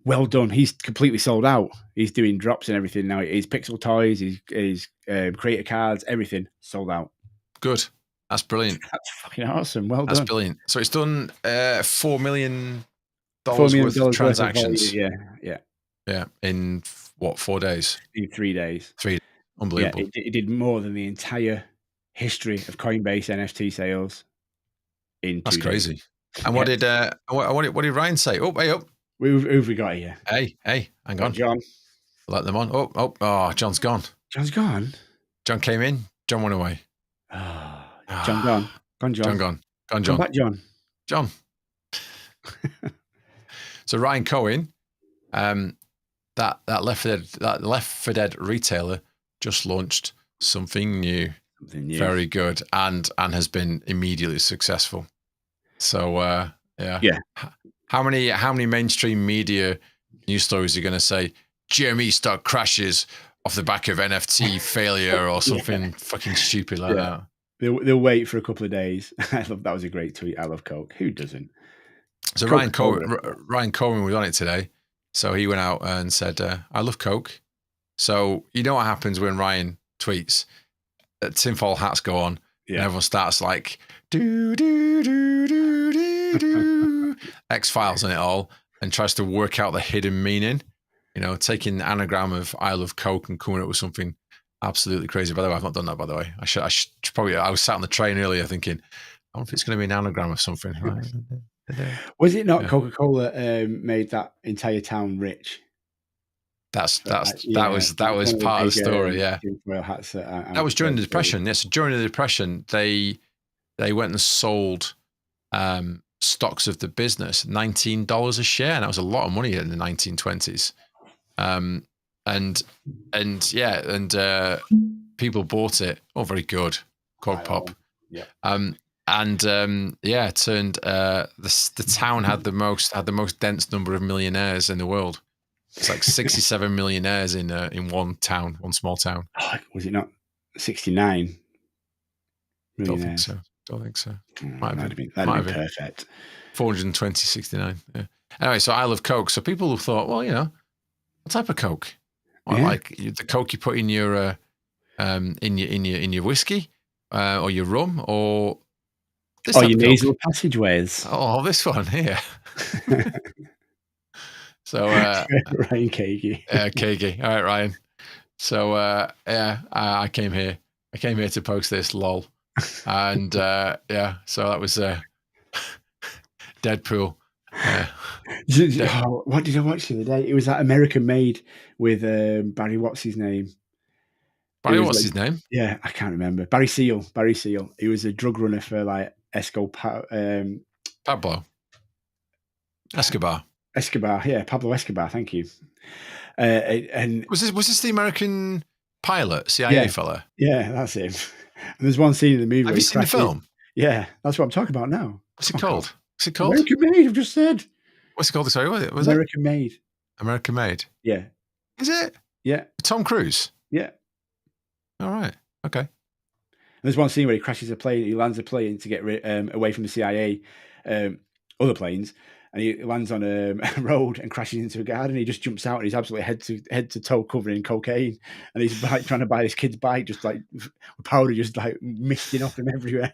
Well done. He's completely sold out. He's doing drops and everything now. His Pixel toys, his creator cards, everything sold out. Good. That's brilliant. That's fucking awesome. Well done. That's brilliant. So it's done $4 million worth of transactions. Yeah. In what, 4 days? In 3 days. Unbelievable. Yeah, it did more than the entire history of Coinbase NFT sales in 2 days. That's crazy. And what did Ryan say? Oh, hey up. Who've we got here? Hey, hang on. John. Let them on. Oh, John's gone. John's gone? John came in. John went away. John gone. Gone, John. John gone. Gone, John. Come back, John. John. So Ryan Cohen, that Left 4 Dead retailer just launched something new. Very good, and has been immediately successful. So yeah. How many mainstream media news stories are going to say GME stock crashes off the back of NFT failure or something fucking stupid like that? They'll wait for a couple of days. I love that was a great tweet. I love Coke. Who doesn't? So Ryan Cohen was on it today. So he went out and said, "I love Coke." So you know what happens when Ryan tweets? Tinfoil hats go on, and everyone starts like do do do do do do X-Files and it all, and tries to work out the hidden meaning. You know, taking the anagram of "I love Coke" and coming up with something absolutely crazy. By the way, I've not done that. By the way, I should probably. I was sat on the train earlier thinking, I wonder if it's going to be an anagram of something. Right? Was it not Coca-Cola made that entire town rich? That was part of the story. That was during the Depression. Yes, during the Depression, they went and sold stocks of the business, $19 a share, and that was a lot of money in the 1920s. People bought it. Oh, very good. Quad pop. Yeah. It turned the town had the most dense number of millionaires in the world. It's like 67 millionaires in one town, one small town. Oh, was it not 69 millionaires? Don't think so. Might have been perfect. 420, 69. Yeah. Anyway, so I love Coke. So people have thought, well, you know, what type of Coke? Like the Coke you put in your in your whiskey or your rum or this your nasal passageways. Oh, this one here. So Ryan Cokey. Cokey. All right, Ryan. So I came here. I came here to post this lol. And so that was Deadpool. What did I watch the other day? It was that American Made with Barry. What's his name? His name? Yeah, I can't remember. Barry Seal. He was a drug runner for like Pablo Escobar. Pablo Escobar. Thank you. And was this the American pilot, CIA fella? Yeah, that's him. And there's one scene in the movie. Have you seen the film? Yeah, that's what I'm talking about now. What's it called? What's it called? American Made. I've just said. What's it called? Sorry, what was American Made. American Made. Yeah. Is it? Yeah. Tom Cruise? Yeah. All right. Okay. There's one scene where he crashes a plane. He lands a plane to get away from the CIA, other planes, and he lands on a road and crashes into a garden. He just jumps out and he's absolutely head to toe covered in cocaine, and he's like trying to buy this kid's bike, just like with powder, just like misting off him everywhere.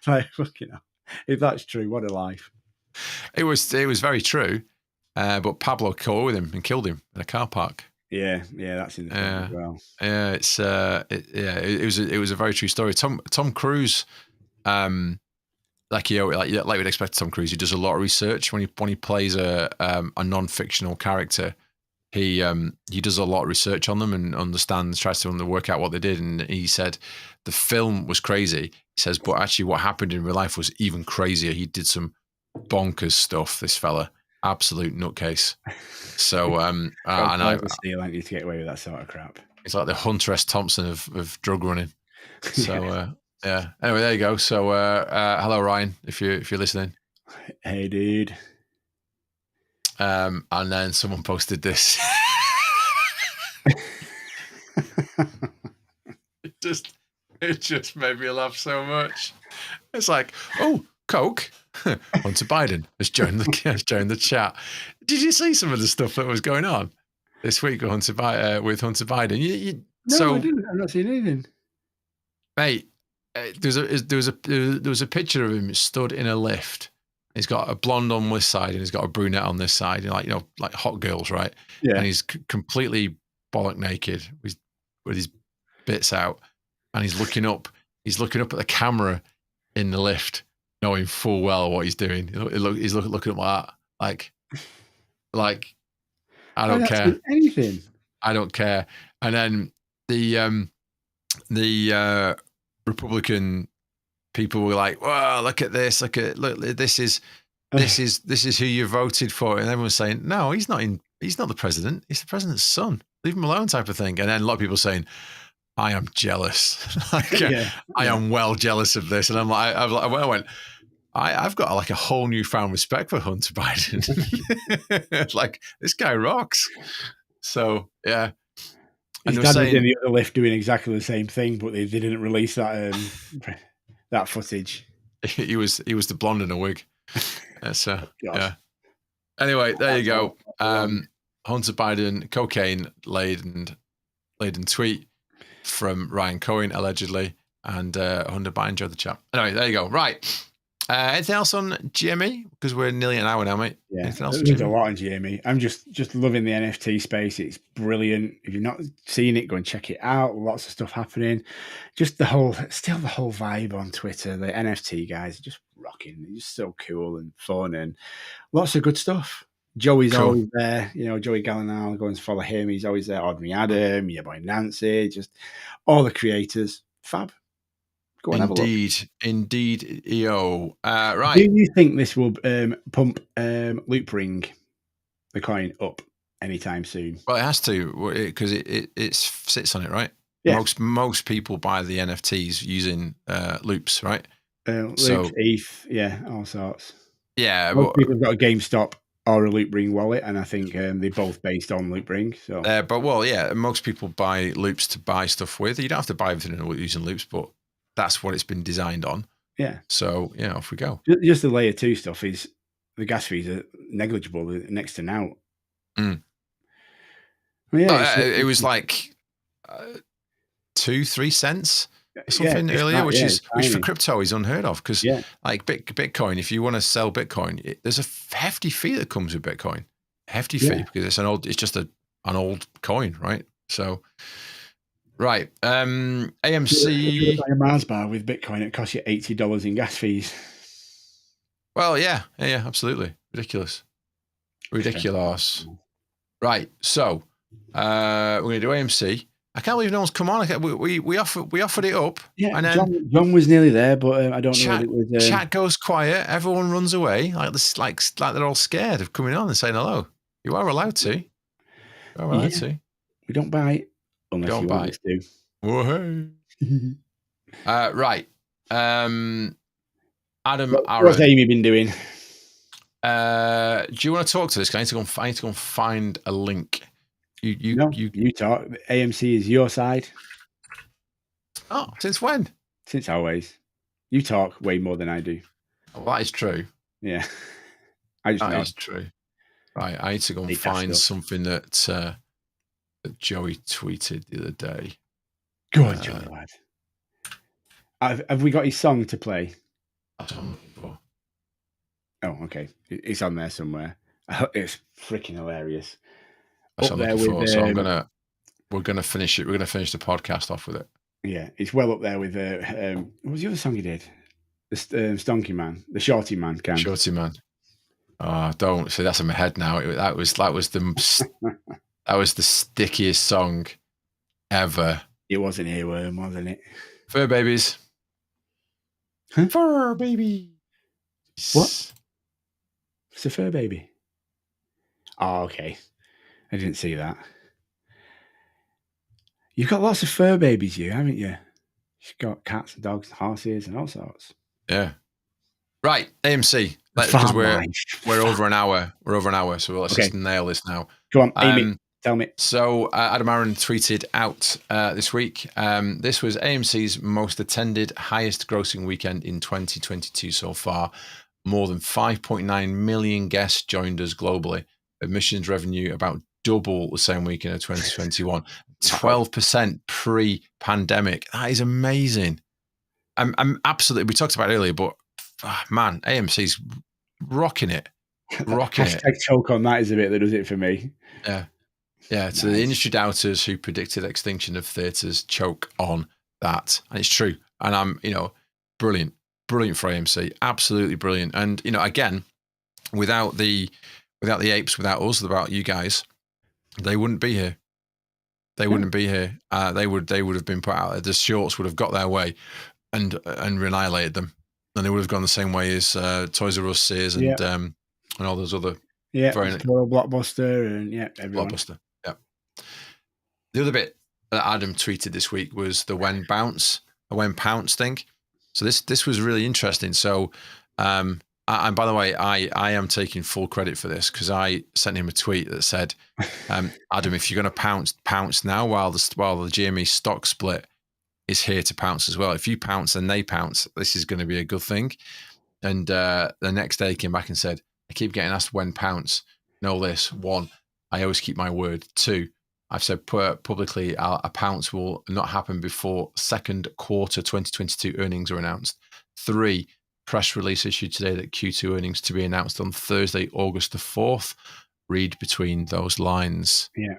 Like fucking hell. If that's true, what a life! It was very true, but Pablo caught with him and killed him in a car park. Yeah, that's in the film as well. Yeah, it was a very true story. Tom Cruise, like we'd expect Tom Cruise, he does a lot of research when he plays a non-fictional character. He does a lot of research on them and tries to work out what they did. And he said the film was crazy. He says, but actually, what happened in real life was even crazier. He did some bonkers stuff. This fella, absolute nutcase. So, and I need to get away with that sort of crap. It's like the Hunter S. Thompson of drug running. So, yeah. Anyway, there you go. So, hello, Ryan, if you're listening. Hey, dude. And then someone posted this. It just made me laugh so much. It's like, oh, Coke. Hunter Biden has joined the chat. Did you see some of the stuff that was going on this week with Hunter Biden? No, I didn't. I've not seen anything. Mate, there was a picture of him stood in a lift. He's got a blonde on this side and he's got a brunette on this side, like hot girls, right? Yeah. And he's completely bollock naked with his bits out, and he's looking up. He's looking up at the camera in the lift, knowing full well what he's doing. He's looking up like that, like I don't care anything. I don't care. And then the Republican people were like, "Wow, look at this! Look, this is who you voted for." And everyone was saying, "No, he's not the president. He's the president's son. Leave him alone," type of thing. And then a lot of people saying, "I am jealous. I am well jealous of this." And I'm like, I went, I've got like a whole newfound respect for Hunter Biden. Like, this guy rocks. So yeah. His dad was in the other lift doing exactly the same thing, but they didn't release that that footage. He was the blonde in a wig. So yeah. Anyway, there you go. Hunter Biden cocaine laden tweet from Ryan Cohen allegedly, and Hunter Biden enjoyed the chat. Anyway, there you go. Right. Anything else on GME? Because we're nearly an hour now, mate. Yeah, there's a lot on GME. I'm just loving the NFT space. It's brilliant. If you've not seen it, go and check it out. Lots of stuff happening. Just the whole vibe on Twitter. The NFT guys are just rocking. They're just so cool and fun and lots of good stuff. Joey's always there. Joey Gallinal, go and follow him. He's always there. Audrey Adam, your boy Nancy, just all the creators. Fab. Go and have a look. Indeed, EO. Right. Do you think this will pump Loop Ring, the coin, up anytime soon? Well, it has to, because it sits on it, right? Yeah. Most people buy the NFTs using loops, right? Loops, ETH, yeah, all sorts. Yeah. Most people have got a GameStop or a Loop Ring wallet, and I think they're both based on Loop Ring. So, most people buy loops to buy stuff with. You don't have to buy everything using loops, but that's what it's been designed on. Yeah. So, off we go. Just the layer 2 stuff is the gas fees are negligible, next to now. Mm. Well, it was like 2-3 cents or something earlier, which for crypto is unheard of, because like Bitcoin, if you want to sell Bitcoin, there's a hefty fee that comes with Bitcoin. Hefty fee, because it's just an old coin, right? So. Right. AMC. If you buy a Mars bar with Bitcoin, it costs you $80 in gas fees. Well, yeah, absolutely. Ridiculous. Right. So we're going to do AMC. I can't believe no one's come on. We offered it up. Yeah, and then John was nearly there, but I don't know what it was. Chat goes quiet. Everyone runs away like they're all scared of coming on and saying hello. You are allowed to. We don't bite. Unless you want us to. Whoa, hey. Right. Adam Aaron. What's Amy been doing? Do you want to talk to this? I need to go and find a link. You talk. AMC is your side. Oh, since when? Since always. You talk way more than I do. Oh, that is true. Yeah. That is true. Right, I need to go and find something that Joey tweeted the other day. Go on, Joey, lad. Have we got his song to play? That's what I'm looking for. Oh, okay. It's on there somewhere. It's freaking hilarious. That's what I'm looking for. So we're gonna finish it. We're gonna finish the podcast off with it. Yeah, it's well up there with what was the other song he did? The Stonky Man, the Shorty Man, Shorty Man. Oh, don't see. That's in my head now. That was the stickiest song ever. It was an earworm, wasn't it? Fur babies. Huh? Fur baby. What? It's a fur baby. Oh, okay. I didn't see that. You've got lots of fur babies, haven't you? You've got cats and dogs and horses and all sorts. Yeah. Right, AMC. Because we're over an hour. We're over an hour, so let's just nail this now. Go on, Amy. Tell me. So Adam Aaron tweeted out this week. This was AMC's most attended, highest grossing weekend in 2022 so far. More than 5.9 million guests joined us globally. Admissions revenue about double the same weekend of 2021. 12% pre-pandemic. That is amazing. I'm absolutely. We talked about it earlier, but man, AMC's rocking it. Hashtag choke on that is a bit that does it for me. Yeah. Yeah, so the industry doubters who predicted extinction of theatres choke on that. And it's true. And I'm, brilliant for AMC. Absolutely brilliant. And, again, without the Apes, without us, without you guys, they wouldn't be here. They wouldn't be here. They would have been put out. The shorts would have got their way and annihilated them. And they would have gone the same way as Toys R Us, Sears, and all those other. Yeah, Blockbuster and everyone. Blockbuster. Yeah. The other bit that Adam tweeted this week was the when pounce thing. So this was really interesting. So, and by the way, I am taking full credit for this because I sent him a tweet that said, Adam, if you're going to pounce now while the GME stock split is here to pounce as well. If you pounce and they pounce, this is going to be a good thing. And the next day he came back and said, I keep getting asked when pounce. Know this. 1, I always keep my word. 2, I've said publicly a pounce will not happen before second quarter 2022 earnings are announced. 3, press release issued today that Q2 earnings to be announced on Thursday, August the 4th. Read between those lines. Yeah.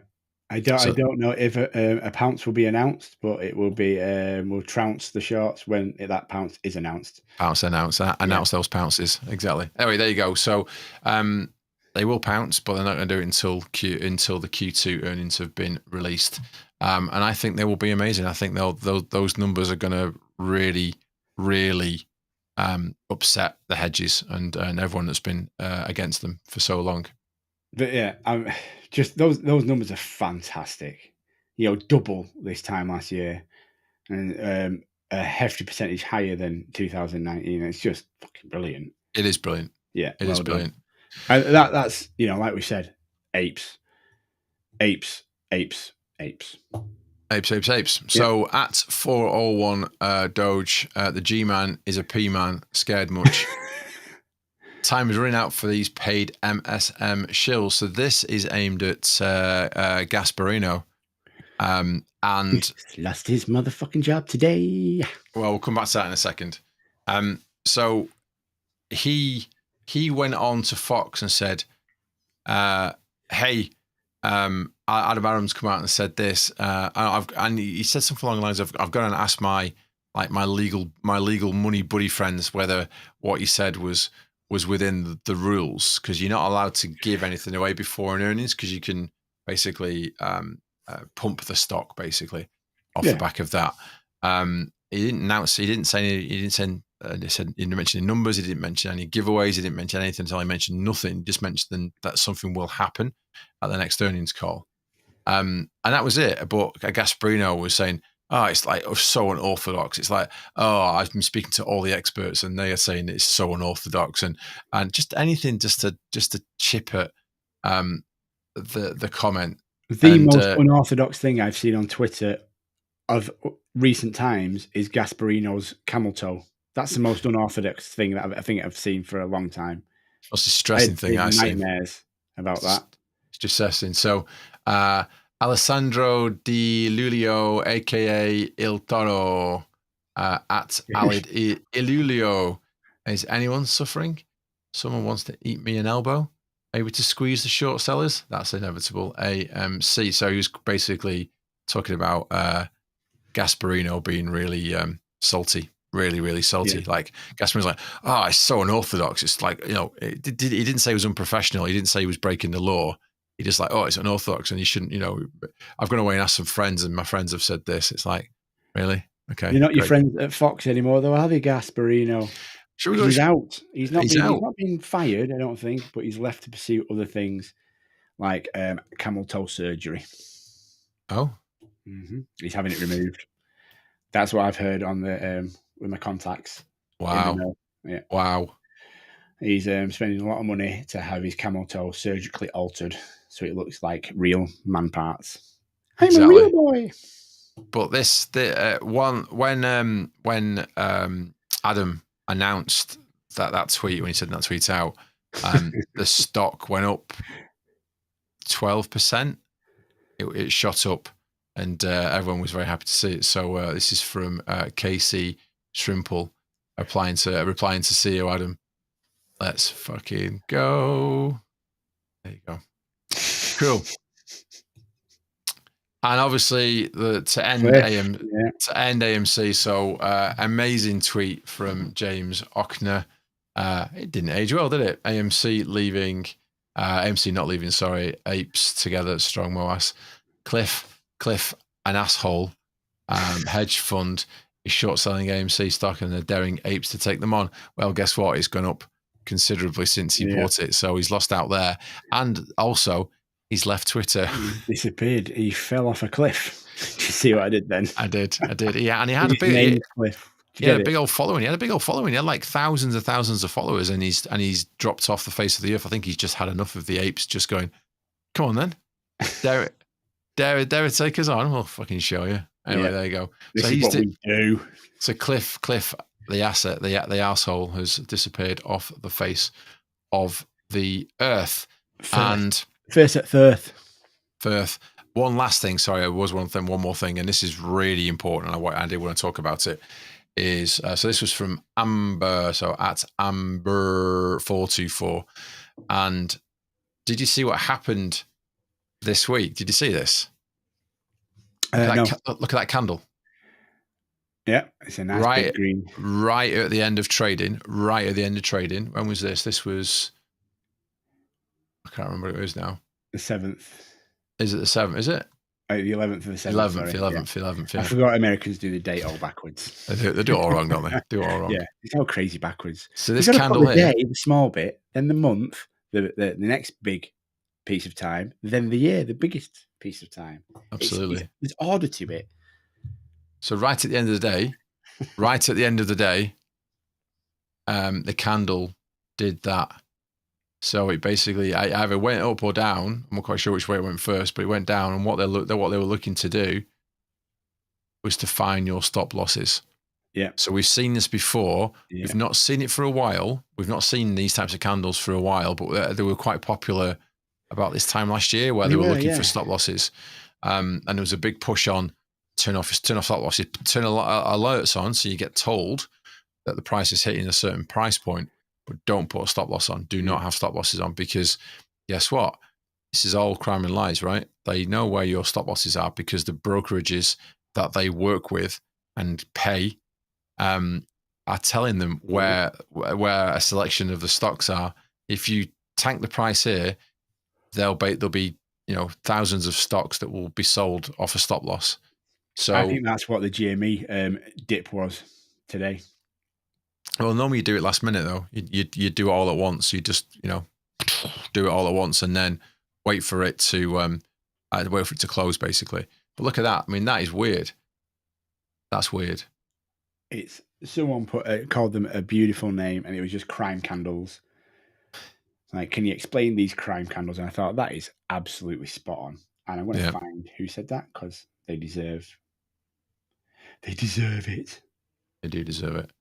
I don't know if a pounce will be announced, but it will be we'll trounce the shorts when that pounce is announced. Announce those pounces. Exactly. Anyway, there you go. So they will pounce, but they're not going to do it until the Q2 earnings have been released. And I think they will be amazing. I think those numbers are going to really, really upset the hedges and everyone that's been against them for so long. But yeah, just those numbers are fantastic. Double this time last year, and a hefty percentage higher than 2019. It's just fucking brilliant. It is brilliant. Yeah, it is brilliant. And that's like we said, apes. So at 401 Doge, the G-Man is a P-Man, scared much. Time is running out for these paid MSM shills. So this is aimed at Assparino. And lost his motherfucking job today. Well, we'll come back to that in a second. So he went on to Fox and said, hey, Adam Adams come out and said this. And he said something along the lines of, I've gone and asked my legal money buddy friends whether what he said was within the rules, because you're not allowed to give anything away before an earnings, because you can basically pump the stock basically off the back of that. He didn't announce. He didn't say. He didn't mention any numbers. He didn't mention any giveaways. He didn't mention anything until he mentioned nothing. He just mentioned that something will happen at the next earnings call, and that was it. But Assparino was saying, "Oh, it's like so unorthodox." It's like, "Oh, I've been speaking to all the experts, and they are saying it's so unorthodox," and just anything just to chip at the comment. The most unorthodox thing I've seen on Twitter of recent times is Gasparino's camel toe. That's the most unorthodox thing that I think I've seen for a long time. What's the stressing thing I see? Nightmares about that. It's distressing. So, Alessandro Di Lulio, aka Il Toro, at Alid Ilulio. Is anyone suffering? Someone wants to eat me an elbow. Able to squeeze the short sellers? That's inevitable. AMC. So he was basically talking about Gasparino being really salty. Really, really salty. Yeah. Like Gasparino's like, oh, it's so unorthodox. It's like, you know, he didn't say it was unprofessional. He didn't say he was breaking the law. He just like, oh, it's unorthodox and you shouldn't, you know. I've gone away and asked some friends and my friends have said this. It's like, really? Okay. You're not your friends at Fox anymore, though, are they, Gasparino? He's out. He's not been fired, I don't think, but he's left to pursue other things like camel toe surgery. Oh, he's having it removed. That's what I've heard on the with my contacts. Wow. Yeah. Wow. He's spending a lot of money to have his camel toe surgically altered so it looks like real man parts. I'm a real boy. But when Adam announced that tweet, when he sent that tweet out, the stock went up 12%. It shot up, and everyone was very happy to see it. So this is from Casey Shrimple replying to CEO Adam. Let's fucking go. There you go. Cool. And obviously, to end AMC, so amazing tweet from James Ochner. It didn't age well, did it? AMC not leaving, sorry. Apes together, strong MOASS. Cliff, an asshole. Hedge fund is short selling AMC stock and they're daring Apes to take them on. Well, guess what? It's gone up considerably since he bought it, so he's lost out there. And also, he's left Twitter. He disappeared. He fell off a cliff. Did you see what I did then? I did. Yeah, and he had a big old following. He had a big old following. He had like thousands of followers, and he's dropped off the face of the earth. I think he's just had enough of the apes just going, come on then. Dare it take us on. We'll fucking show you. Anyway, there you go. This is what we do. So Cliff, the asset, the arsehole has disappeared off the face of the earth. First at Firth. One last thing. Sorry, one more thing, and this is really important. I did want to talk about it. Is so this was from Amber. So at Amber424. And did you see what happened this week? Did you see this? No. Look at that candle. Yeah, it's a nice big green. Right at the end of trading. When was this? This was, I can't remember what it was now. The 7th. Is it the 7th? Is it? The 11th of the 7th. 11th. Yeah. I forgot Americans do the date all backwards. They do it all wrong, don't they? Do it all wrong. Yeah, it's all crazy backwards. So this candle here. The day, the small bit, then the month, the next big piece of time, then the year, the biggest piece of time. Absolutely. There's order to it. So right at the end of the day, the candle did that. So it basically either went up or down. I'm not quite sure which way it went first, but it went down. And what they were looking to do was to find your stop losses. Yeah. So we've seen this before. Yeah. We've not seen it for a while. We've not seen these types of candles for a while, but they were quite popular about this time last year, where they were looking for stop losses. And there was a big push on turn off stop losses, turn alerts on, so you get told that the price is hitting a certain price point. But don't put a stop loss on. Do not have stop losses on, because guess what? This is all crime and lies, right? They know where your stop losses are because the brokerages that they work with and pay are telling them where a selection of the stocks are. If you tank the price here, there'll be thousands of stocks that will be sold off a stop loss. So I think that's what the GME dip was today. Well, normally you do it last minute though. You do it all at once. You just do it all at once and then wait for it to close basically. But look at that. I mean, that is weird. That's weird. It's someone called them a beautiful name, and it was just crime candles. Like, can you explain these crime candles? And I thought that is absolutely spot on. And I'm going to find who said that because they deserve it. They do deserve it.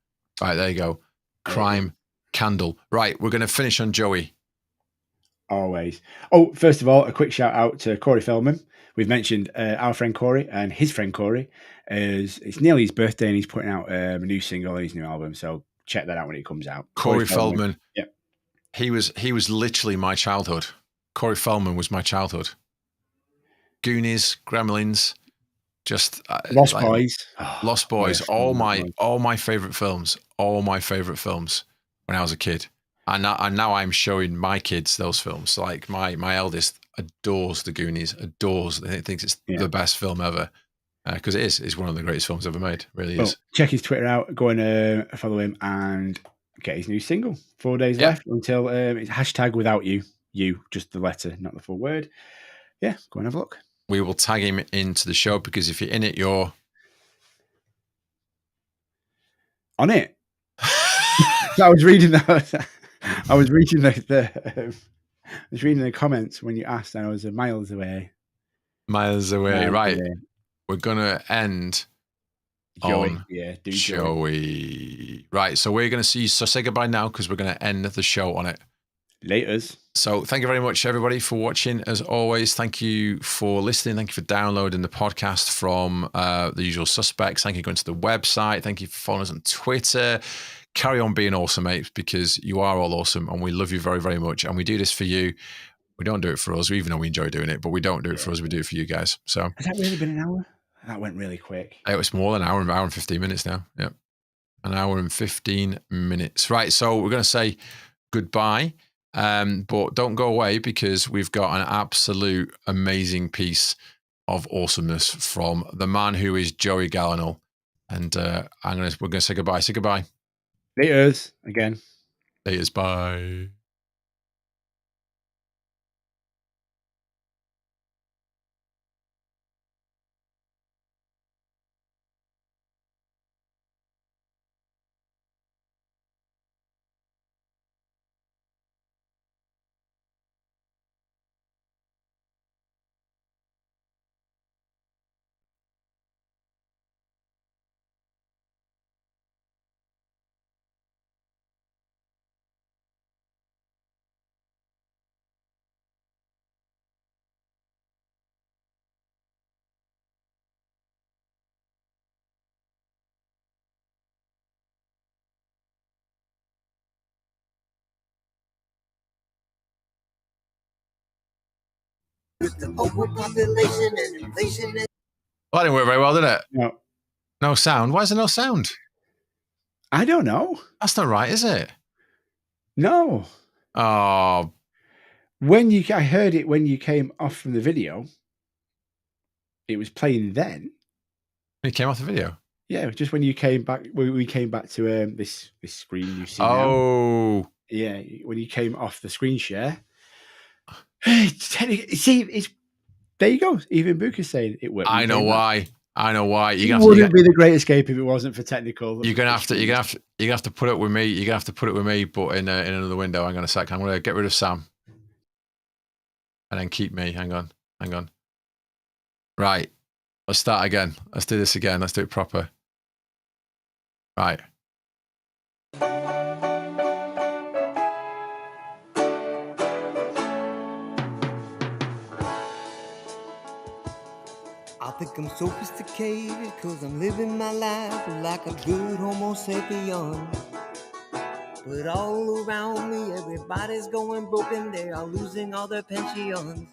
Right, there you go. Crime Candle. Right, we're going to finish on Joey. Always. Oh, first of all, a quick shout out to Kory Feldman. We've mentioned our friend Kory and his friend Kory. It's nearly his birthday and he's putting out a new single on his new album. So check that out when it comes out. Kory Feldman. Yep. He was literally my childhood. Kory Feldman was my childhood. Goonies, Gremlins, just Lost Boys. Lost Boys. All my favorite films. All my favorite films when I was a kid. And now I'm showing my kids those films. Like my eldest adores the Goonies, thinks it's the best film ever. Because it's one of the greatest films ever made. Really is. Check his Twitter out, go and follow him and get his new single. 4 days left until it's #without you, just the letter, not the full word. Yeah, go and have a look. We will tag him into the show because if you're in it, you're on it. I was reading that. I was reading the comments when you asked, and I was miles away. Miles away, right? Away. We're gonna end Joey. On Joey. Right, so we're gonna see. So say goodbye now because we're gonna end the show on it. Laters. So thank you very much, everybody, for watching. As always, thank you for listening. Thank you for downloading the podcast from the usual suspects. Thank you for going to the website. Thank you for following us on Twitter. Carry on being awesome, Apes, because you are all awesome and we love you very, very much. And we do this for you. We don't do it for us, even though we enjoy doing it, but we don't do it for us. We do it for you guys. So has that really been an hour? That went really quick. It was more than an hour and 15 minutes now. Yep. An hour and 15 minutes. Right. So we're going to say goodbye. But don't go away because we've got an absolute amazing piece of awesomeness from the man who is Joey Gallinal. And we're going to say goodbye. Say goodbye. Laters again. Laters. Bye. With the overpopulation and inflation. Well, that didn't work very well, did it? No. No sound. Why is there no sound? I don't know. That's not right, is it? No. Oh. I heard it when you came off from the video. It was playing then. When you came off the video? Yeah, just when you came back. We came back to this screen you see now. Yeah, when you came off the screen share. See, there you go. Even Book is saying it worked. I know why. It wouldn't be the Great Escape if it wasn't for technical. You're gonna have to put it with me. You're gonna have to put it with me, but in another window. Hang on a sec. I'm gonna get rid of Sam, and then keep me. Hang on. Right. Let's start again. Let's do this again. Let's do it proper. Right. I think I'm sophisticated cause I'm living my life like a good homo sapien. But all around me everybody's going broken, they are losing all their pensions.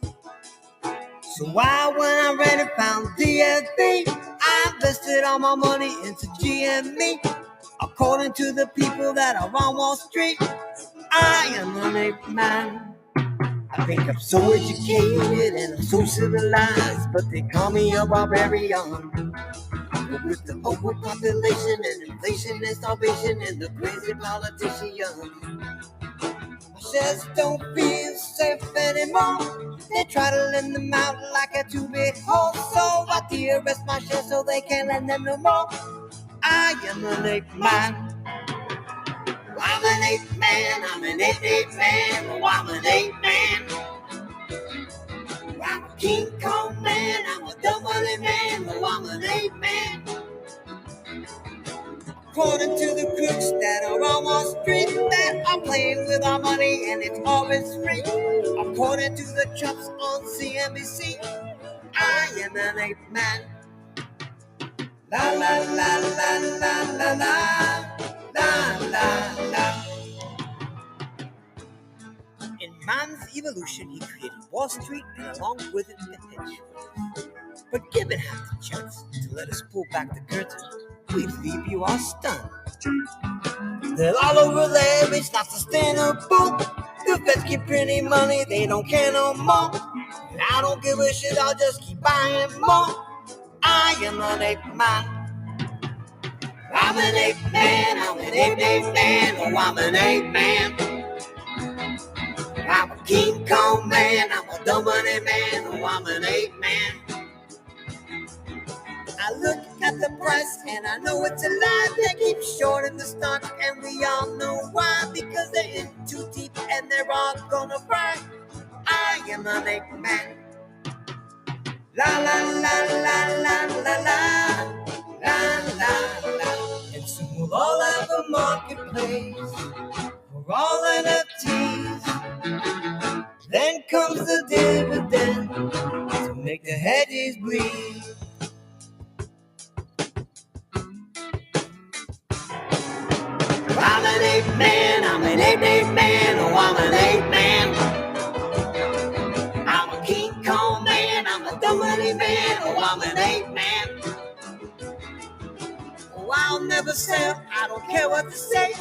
So why when I read and found DSB, I invested all my money into GME. According to the people that are on Wall Street, I am an ape man. I think I'm so educated and I'm so civilized, but they call me a barbarian. But with the overpopulation and inflation and starvation and the crazy politicians, my shares don't feel safe anymore. They try to lend them out like a two-bit hole, so I de-arrest my shares so they can't lend them no more. I am an ape man. I'm an ape man, I'm an ape man, oh, I'm an ape man. Wow. King Kong man, I'm a double man, oh, I'm an ape man. According to the crooks that are on Wall Street, that are playing with our money and it's always free. According to the chops on CNBC, I am an ape man. La la la la la la la la la. In man's evolution, he created Wall Street and along with it the hedge funds. But given half the chance to let us pull back the curtain, we'd leave you all stunned. They're all over there, it's not sustainable. The feds keep printing money, they don't care no more. And I don't give a shit, I'll just keep buying more. I am an ape man. I'm an ape man, I'm an ape man, oh, I'm an ape man. I'm a King Kong man, I'm a double man, oh, I'm an ape man. I look at the price and I know it's a lie. They keep shorting the stock and we all know why. Because they're in too deep and they're all gonna fry. I am an ape man. La la la la la la la la la la. And soon we'll all have a marketplace for all NFTs. Then comes the dividend to make the hedges bleed. I'm an ape man, I'm an ape man, oh, I'm an ape man. I'm a King Kong man, I'm a double man, oh, I'm an ape man. Oh, I'll never sell, I don't care what to say.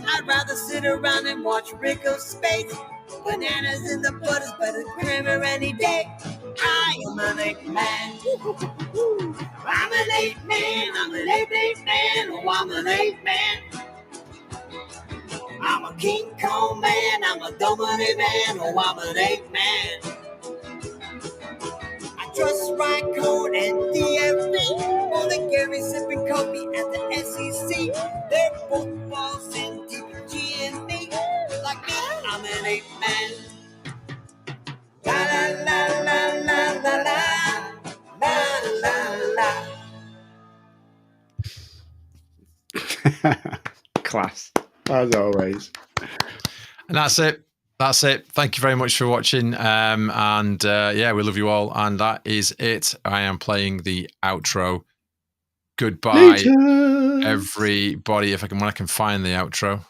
I'd rather sit around and watch Rico's space. Bananas in the butters, better creamer any day. I am an ape man. I'm an ape man, I'm an ape man, oh, I'm an ape man. I'm a King Kong man, I'm a double man, oh, I'm an ape man. I trust Ryan Cohen and DFB more than Gary sipping Kobe at the SEC. They're both balls in DPG and me. Like me, I'm an ape man. La la la la la la la la la. Class, as always. And that's it. That's it. Thank you very much for watching. Yeah, we love you all. And that is it. I am playing the outro. Goodbye, everybody. When I can find the outro.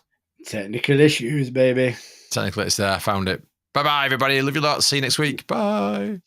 Technical issues, baby. Technically, it's there. I found it. Bye-bye, everybody. Love you lot. See you next week. Bye.